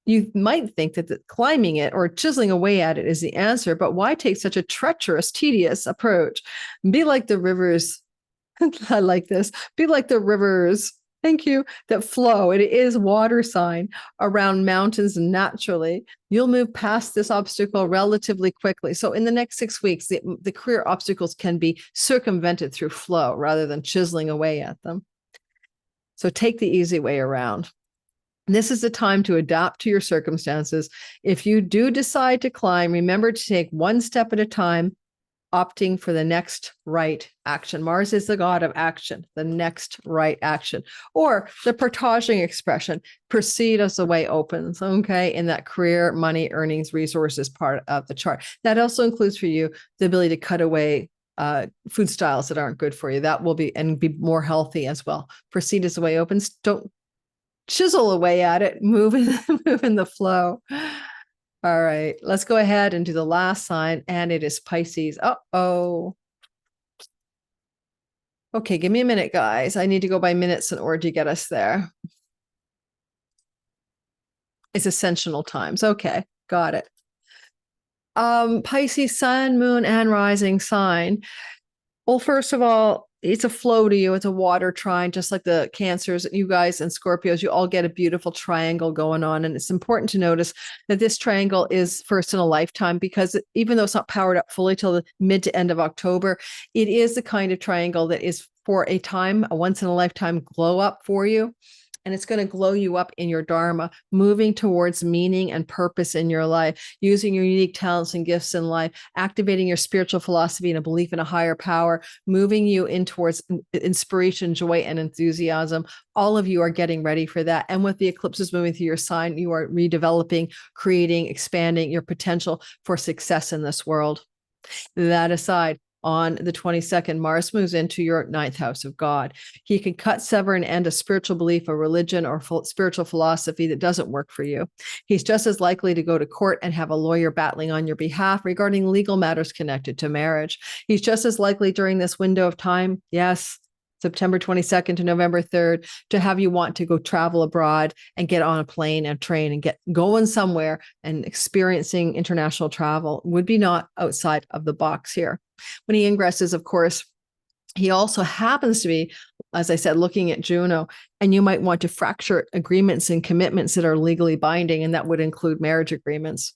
You might think that climbing it or chiseling away at it is the answer, but why take such a treacherous, tedious approach? Be like the rivers. I like this. Be like the rivers. Thank you. That flow. It is water sign around mountains naturally. You'll move past this obstacle relatively quickly. So in the next 6 weeks, the career obstacles can be circumvented through flow rather than chiseling away at them. So take the easy way around. This is the time to adapt to your circumstances. If you do decide to climb, remember to take one step at a time, opting for the next right action. Mars is the god of action, the next right action, or the partaging expression, proceed as the way opens, okay, in that career, money, earnings, resources part of the chart. That also includes for you the ability to cut away food styles that aren't good for you. That will be more healthy as well. Proceed as the way opens. Don't chisel away at it, move in the flow. All right, let's go ahead and do the last sign, and it is Pisces. Uh-oh. Okay, give me a minute, guys. I need to go by minutes in order to get us there. It's ascensional times. Okay, got it. Pisces, sun, moon, and rising sign. Well, first of all, it's a flow to you. It's a water trine, just like the Cancers, you guys and Scorpios, you all get a beautiful triangle going on. And it's important to notice that this triangle is first in a lifetime, because even though it's not powered up fully till the mid to end of October, it is the kind of triangle that is for a time, a once in a lifetime glow up for you. And it's going to glow you up in your dharma, moving towards meaning and purpose in your life, using your unique talents and gifts in life, activating your spiritual philosophy and a belief in a higher power, moving you in towards inspiration, joy, and enthusiasm. All of you are getting ready for that. And with the eclipses moving through your sign, you are redeveloping, creating, expanding your potential for success in this world. That aside, on the 22nd, Mars moves into your 9th house of God. He can cut, sever, and end a spiritual belief, a religion, or spiritual philosophy that doesn't work for you. He's just as likely to go to court and have a lawyer battling on your behalf regarding legal matters connected to marriage. He's just as likely during this window of time, yes, September 22nd to November 3rd, to have you want to go travel abroad and get on a plane and train and get going somewhere and experiencing international travel. Would be not outside of the box here. When he ingresses, of course, he also happens to be, as I said, looking at Juno, and you might want to fracture agreements and commitments that are legally binding, and that would include marriage agreements.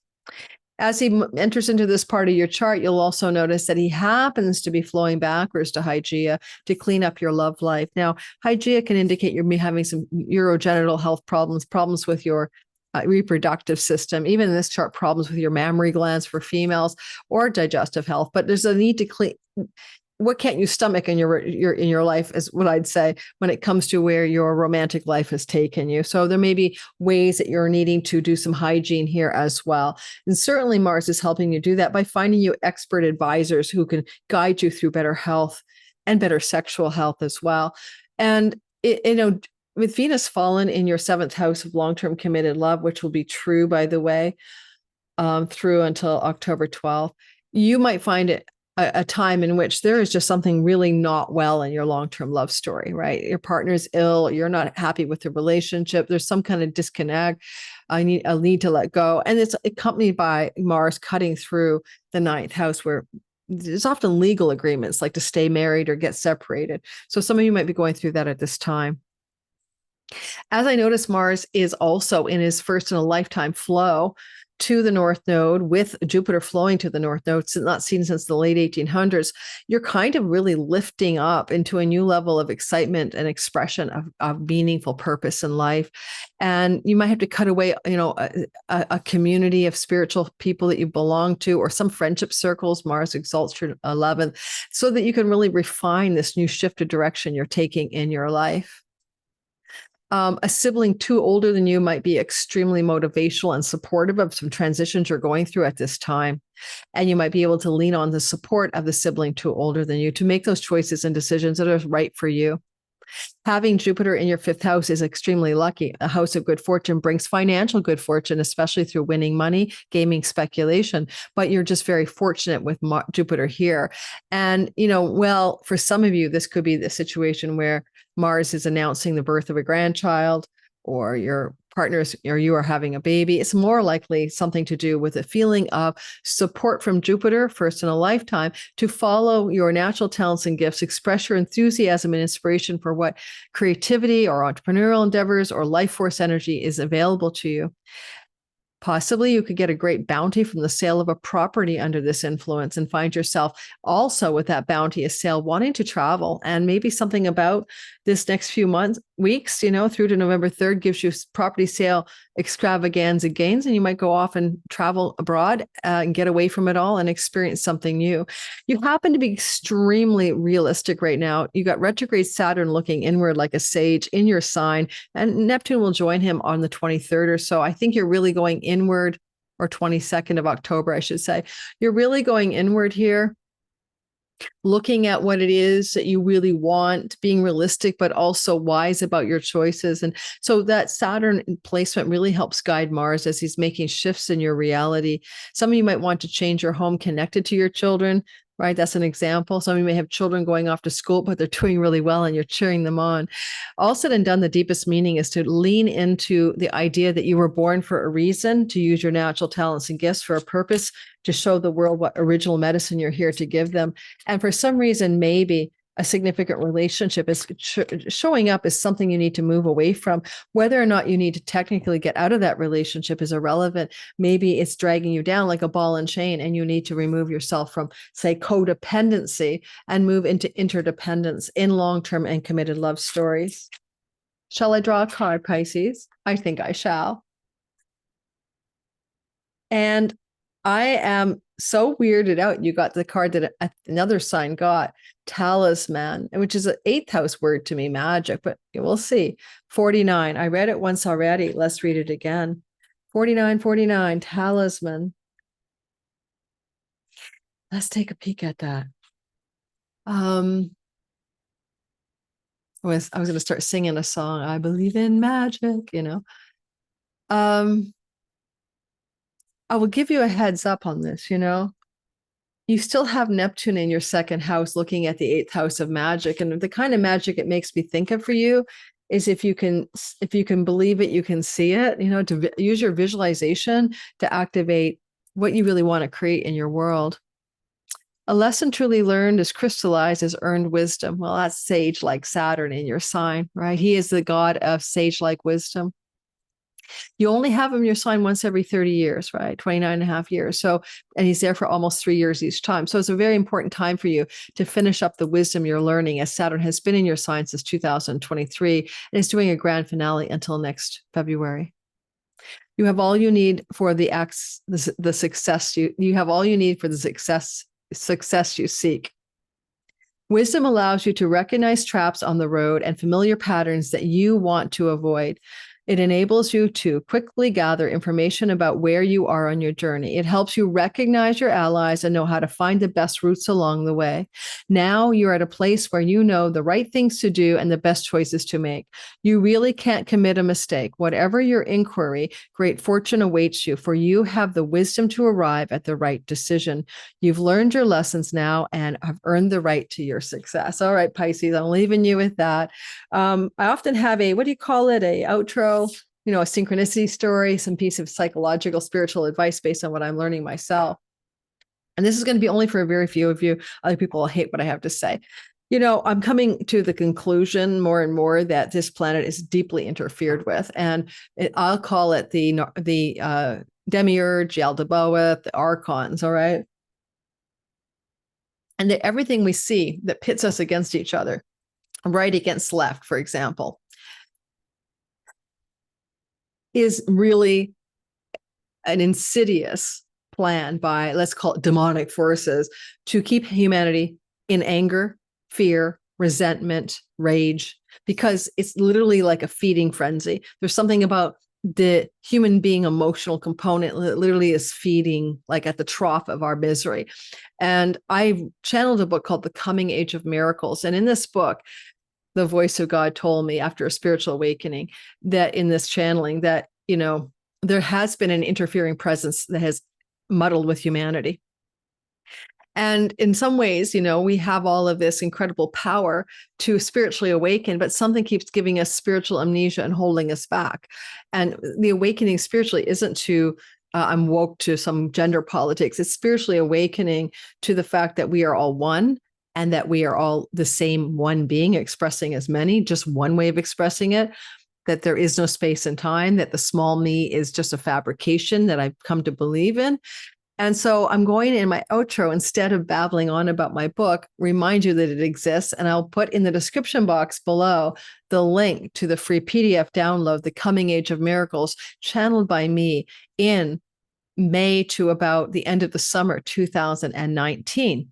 As he enters into this part of your chart, you'll also notice that he happens to be flowing backwards to Hygeia to clean up your love life. Now, Hygeia can indicate you're having some urogenital health problems with your reproductive system, even in this chart, problems with your mammary glands for females or digestive health. But there's a need to clean. What can't you stomach in your life is what I'd say when it comes to where your romantic life has taken you. So there may be ways that you're needing to do some hygiene here as well. And certainly Mars is helping you do that by finding you expert advisors who can guide you through better health and better sexual health as well. And with Venus fallen in your 7th house of long-term committed love, which will be true, by the way, through until October 12th, you might find it a time in which there is just something really not well in your long-term love story, right? Your partner's ill, you're not happy with the relationship, there's some kind of disconnect, I'll need to let go. And it's accompanied by Mars cutting through the 9th house, where there's often legal agreements like to stay married or get separated. So some of you might be going through that at this time. As I noticed, Mars is also in his first in a lifetime flow to the North Node, with Jupiter flowing to the North Node, not seen since the late 1800s. You're kind of really lifting up into a new level of excitement and expression of meaningful purpose in life. And you might have to cut away, a community of spiritual people that you belong to, or some friendship circles. Mars exalts your 11th, so that you can really refine this new shift of direction you're taking in your life. A sibling too older than you might be extremely motivational and supportive of some transitions you're going through at this time. And you might be able to lean on the support of the sibling too older than you to make those choices and decisions that are right for you. Having Jupiter in your 5th house is extremely lucky. A house of good fortune brings financial good fortune, especially through winning money, gaming, speculation. But you're just very fortunate with Jupiter here. And, for some of you, this could be the situation where Mars is announcing the birth of a grandchild, or your partners or you are having a baby. It's more likely something to do with a feeling of support from Jupiter, first in a lifetime, to follow your natural talents and gifts, express your enthusiasm and inspiration for what creativity or entrepreneurial endeavors or life force energy is available to you. Possibly you could get a great bounty from the sale of a property under this influence, and find yourself also with that bounty, a sale, wanting to travel. And maybe something about this next few weeks, through to November 3rd gives you property sale extravaganza gains, and you might go off and travel abroad and get away from it all and experience something new. You happen to be extremely realistic right now. You got retrograde Saturn looking inward like a sage in your sign, and Neptune will join him on the 23rd or so. I think you're really going inward, or 22nd of October, I should say. You're really going inward here, looking at what it is that you really want, being realistic, but also wise about your choices. And so that Saturn placement really helps guide Mars as he's making shifts in your reality. Some of you might want to change your home connected to your children, right? That's an example. Some of you may have children going off to school, but they're doing really well and you're cheering them on. All said and done, the deepest meaning is to lean into the idea that you were born for a reason, to use your natural talents and gifts for a purpose, to show the world what original medicine you're here to give them. And for some reason, maybe a significant relationship is showing up as something you need to move away from. Whether or not you need to technically get out of that relationship is irrelevant. Maybe it's dragging you down like a ball and chain, and you need to remove yourself from, say, codependency and move into interdependence in long-term and committed love stories. Shall I draw a card, Pisces? I think I shall. And I am so weirded out. You got the card that another sign got, talisman, which is an 8th house word to me, magic, but we'll see. 49. I read it once already. Let's read it again. 49, talisman. Let's take a peek at that. I was going to start singing a song. I believe in magic, you know. I will give you a heads up on this, you know. You still have Neptune in your 2nd house looking at the 8th house of magic. And the kind of magic it makes me think of for you is if you can believe it, you can see it, you know, to use your visualization to activate what you really want to create in your world. A lesson truly learned is crystallized as earned wisdom. Well, that's sage like Saturn in your sign, right? He is the god of sage like wisdom. You only have him in your sign once every 30 years, right? 29 and a half years. So, and he's there for almost 3 years each time. So it's a very important time for you to finish up the wisdom you're learning, as Saturn has been in your sign since 2023 and is doing a grand finale until next February. You have all you need for the success you have all you need for the success you seek. Wisdom allows you to recognize traps on the road and familiar patterns that you want to avoid. It enables you to quickly gather information about where you are on your journey. It helps you recognize your allies and know how to find the best routes along the way. Now you're at a place where you know the right things to do and the best choices to make. You really can't commit a mistake. Whatever your inquiry, great fortune awaits you, for you have the wisdom to arrive at the right decision. You've learned your lessons now and have earned the right to your success. All right, Pisces, I'm leaving you with that. I often have a, what do you call it? A outro, you know, a synchronicity story, some piece of psychological, spiritual advice based on what I'm learning myself. And this is going to be only for a very few of you. Other people will hate what I have to say. You know, I'm coming to the conclusion more and more that this planet is deeply interfered with. And I'll call it the Demiurge, Yaldabaoth, the Archons, all right? And that everything we see that pits us against each other, right against left, for example, is really an insidious plan by, let's call it demonic forces, to keep humanity in anger, fear, resentment, rage, because it's literally like a feeding frenzy. There's something about the human being emotional component that literally is feeding, like at the trough of our misery. And I channeled a book called The Coming Age of Miracles. And in this book, the voice of God told me after a spiritual awakening that in this channeling that, you know, there has been an interfering presence that has muddled with humanity. And in some ways, you know, we have all of this incredible power to spiritually awaken, but something keeps giving us spiritual amnesia and holding us back. And the awakening spiritually isn't to, I'm woke to some gender politics. It's spiritually awakening to the fact that we are all one and that we are all the same one being expressing as many, just one way of expressing it, that there is no space and time, that the small me is just a fabrication that I've come to believe in. And so I'm going in my outro, instead of babbling on about my book, remind you that it exists. And I'll put in the description box below the link to the free PDF download, The Coming Age of Miracles, channeled by me in May to about the end of the summer 2019.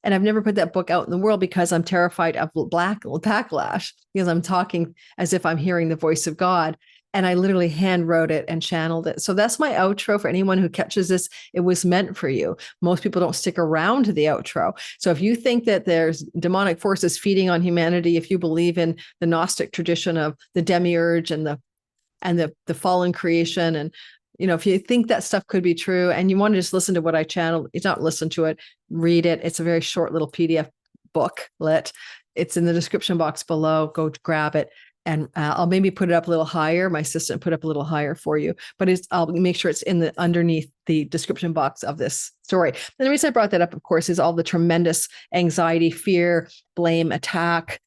And I've never put that book out in the world because I'm terrified of backlash, because I'm talking as if I'm hearing the voice of God. And I literally hand wrote it and channeled it. So that's my outro for anyone who catches this. It was meant for you. Most people don't stick around to the outro. So if you think that there's demonic forces feeding on humanity, if you believe in the Gnostic tradition of the Demiurge and the fallen creation, and you know, if you think that stuff could be true and you want to just listen to what I channeled, it's not listen to it, read it. It's a very short little PDF booklet. It's in the description box below. Go grab it. And I'll maybe put it up a little higher. My assistant put up a little higher for you, but I'll make sure it's in the underneath the description box of this story. And the reason I brought that up, of course, is all the tremendous anxiety, fear, blame, attack,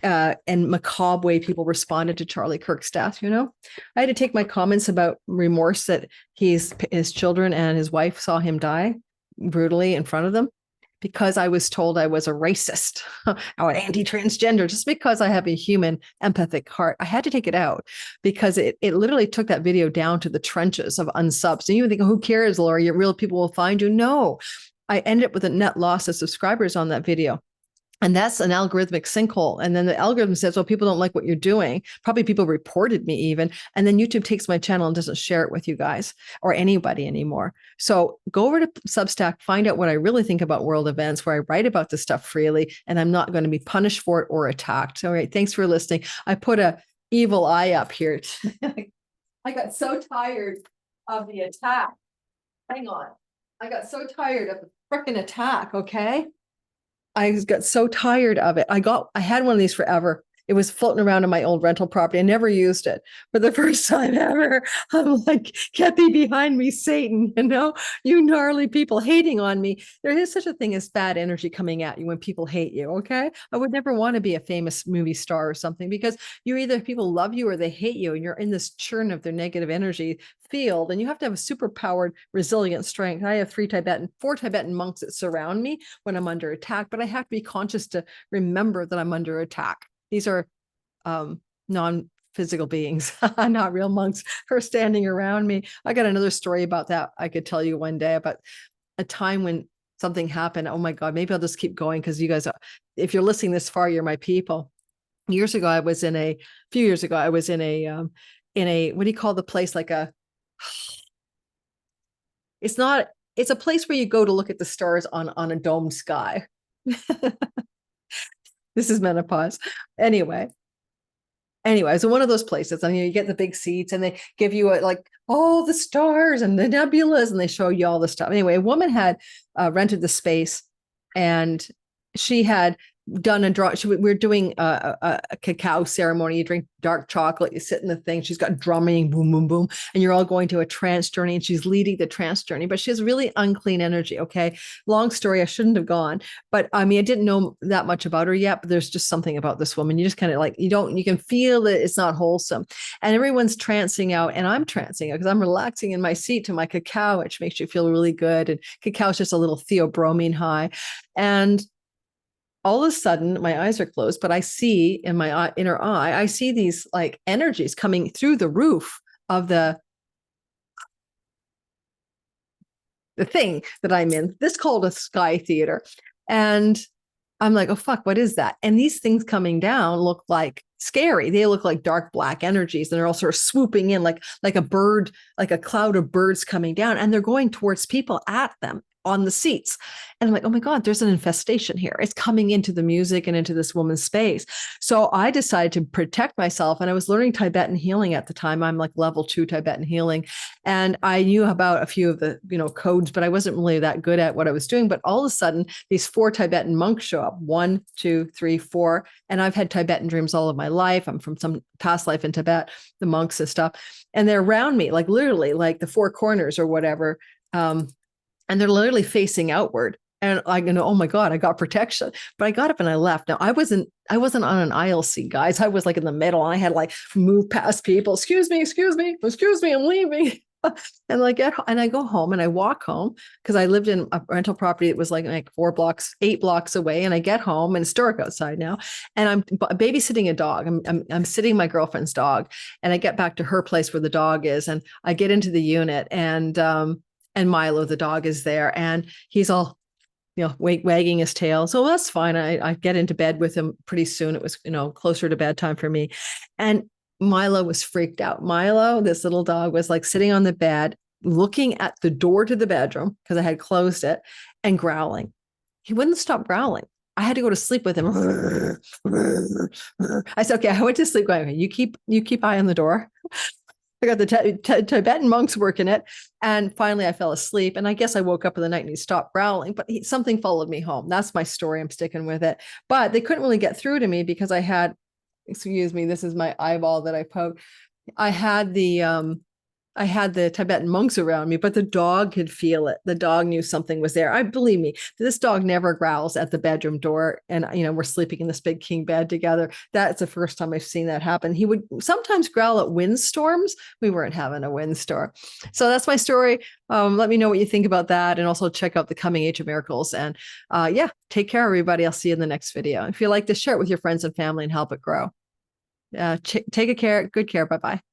and macabre way people responded to Charlie Kirk's death. You know, I had to take my comments about remorse that his children and his wife saw him die brutally in front of them, because I was told I was a racist or an anti-transgender, just because I have a human empathic heart. I had to take it out because it literally took that video down to the trenches of unsubs. And you think, who cares, Laura? Your real people will find you. No, I ended up with a net loss of subscribers on that video. And that's an algorithmic sinkhole. And then the algorithm says, well, people don't like what you're doing. Probably people reported me even. And then YouTube takes my channel and doesn't share it with you guys or anybody anymore. So go over to Substack, find out what I really think about world events, where I write about this stuff freely, and I'm not going to be punished for it or attacked. All right. Thanks for listening. I put a evil eye up here. I got so tired of the attack. Hang on. I got so tired of the freaking attack. Okay. I got so tired of it. I had one of these forever. It was floating around in my old rental property. I never used it. For the first time ever, I'm like, get thee behind me, Satan, you know, you gnarly people hating on me. There is such a thing as bad energy coming at you when people hate you, okay? I would never want to be a famous movie star or something, because you're either people love you or they hate you, and you're in this churn of their negative energy field, and you have to have a super powered, resilient strength. I have 4 Tibetan monks that surround me when I'm under attack, but I have to be conscious to remember that I'm under attack. These are non-physical beings, not real monks, who are standing around me. I got another story about that I could tell you one day, about a time when something happened. Oh my God, maybe I'll just keep going, because you guys, if you're listening this far, you're my people. A few years ago, I was in a, what do you call the place? It's a place where you go to look at the stars on a domed sky. This is menopause. Anyway, so one of those places, I mean, you get the big seats and they give you all the stars and the nebulas, and they show you all the stuff. Anyway, a woman had rented the space, and she had done a draw. We're doing a cacao ceremony. You drink dark chocolate, you sit in the thing. She's got drumming, boom, boom, boom. And you're all going to a trance journey, and she's leading the trance journey, but she has really unclean energy. Okay. Long story. I shouldn't have gone, but I mean, I didn't know that much about her yet, but there's just something about this woman. You just kind of you can feel that it's not wholesome, and everyone's trancing out, and I'm trancing out because I'm relaxing in my seat to my cacao, which makes you feel really good. And cacao is just a little theobromine high. And all of a sudden, my eyes are closed, but I see in my inner eye, I see these energies coming through the roof of the thing that I'm in. This called a sky theater. And I'm like, oh, fuck, what is that? And these things coming down look like scary. They look like dark black energies, and they're all sort of swooping in like a bird, like a cloud of birds coming down, and they're going towards people at them on the seats. And I'm like, oh my God, there's an infestation here. It's coming into the music and into this woman's space. So I decided to protect myself. And I was learning Tibetan healing at the time. I'm like level 2 Tibetan healing. And I knew about a few of the, codes, but I wasn't really that good at what I was doing. But all of a sudden, these 4 Tibetan monks show up, 1, 2, 3, 4. And I've had Tibetan dreams all of my life. I'm from some past life in Tibet, the monks and stuff. And they're around me, literally like the 4 corners or whatever. And they're literally facing outward. And I go, oh my God, I got protection. But I got up and I left. Now I wasn't on an aisle seat, guys. I was in the middle, and I had move past people. Excuse me, I'm leaving. And I go home, and I walk home, because I lived in a rental property that was like 8 blocks away. And I get home, and it's dark outside now, and I'm babysitting a dog. I'm sitting my girlfriend's dog, and I get back to her place where the dog is, and I get into the unit, and Milo, the dog, is there, and he's all, wagging his tail. So that's fine. I get into bed with him pretty soon. It was, closer to bedtime for me. And Milo was freaked out. Milo, this little dog, was sitting on the bed, looking at the door to the bedroom, because I had closed it, and growling. He wouldn't stop growling. I had to go to sleep with him. I said, okay, I went to sleep going, you keep eye on the door. I got the Tibetan monks working it. And finally I fell asleep. And I guess I woke up in the night and he stopped growling, but something followed me home. That's my story. I'm sticking with it. But they couldn't really get through to me, because I had, excuse me, this is my eyeball that I poked. I had the Tibetan monks around me, but the dog could feel it. The dog knew something was there. I believe me, this dog never growls at the bedroom door. And, we're sleeping in this big king bed together. That's the first time I've seen that happen. He would sometimes growl at windstorms. We weren't having a windstorm. So that's my story. Let me know what you think about that. And also check out the Coming Age of Miracles. And take care, everybody. I'll see you in the next video. If you like this, share it with your friends and family and help it grow. Take good care. Bye-bye.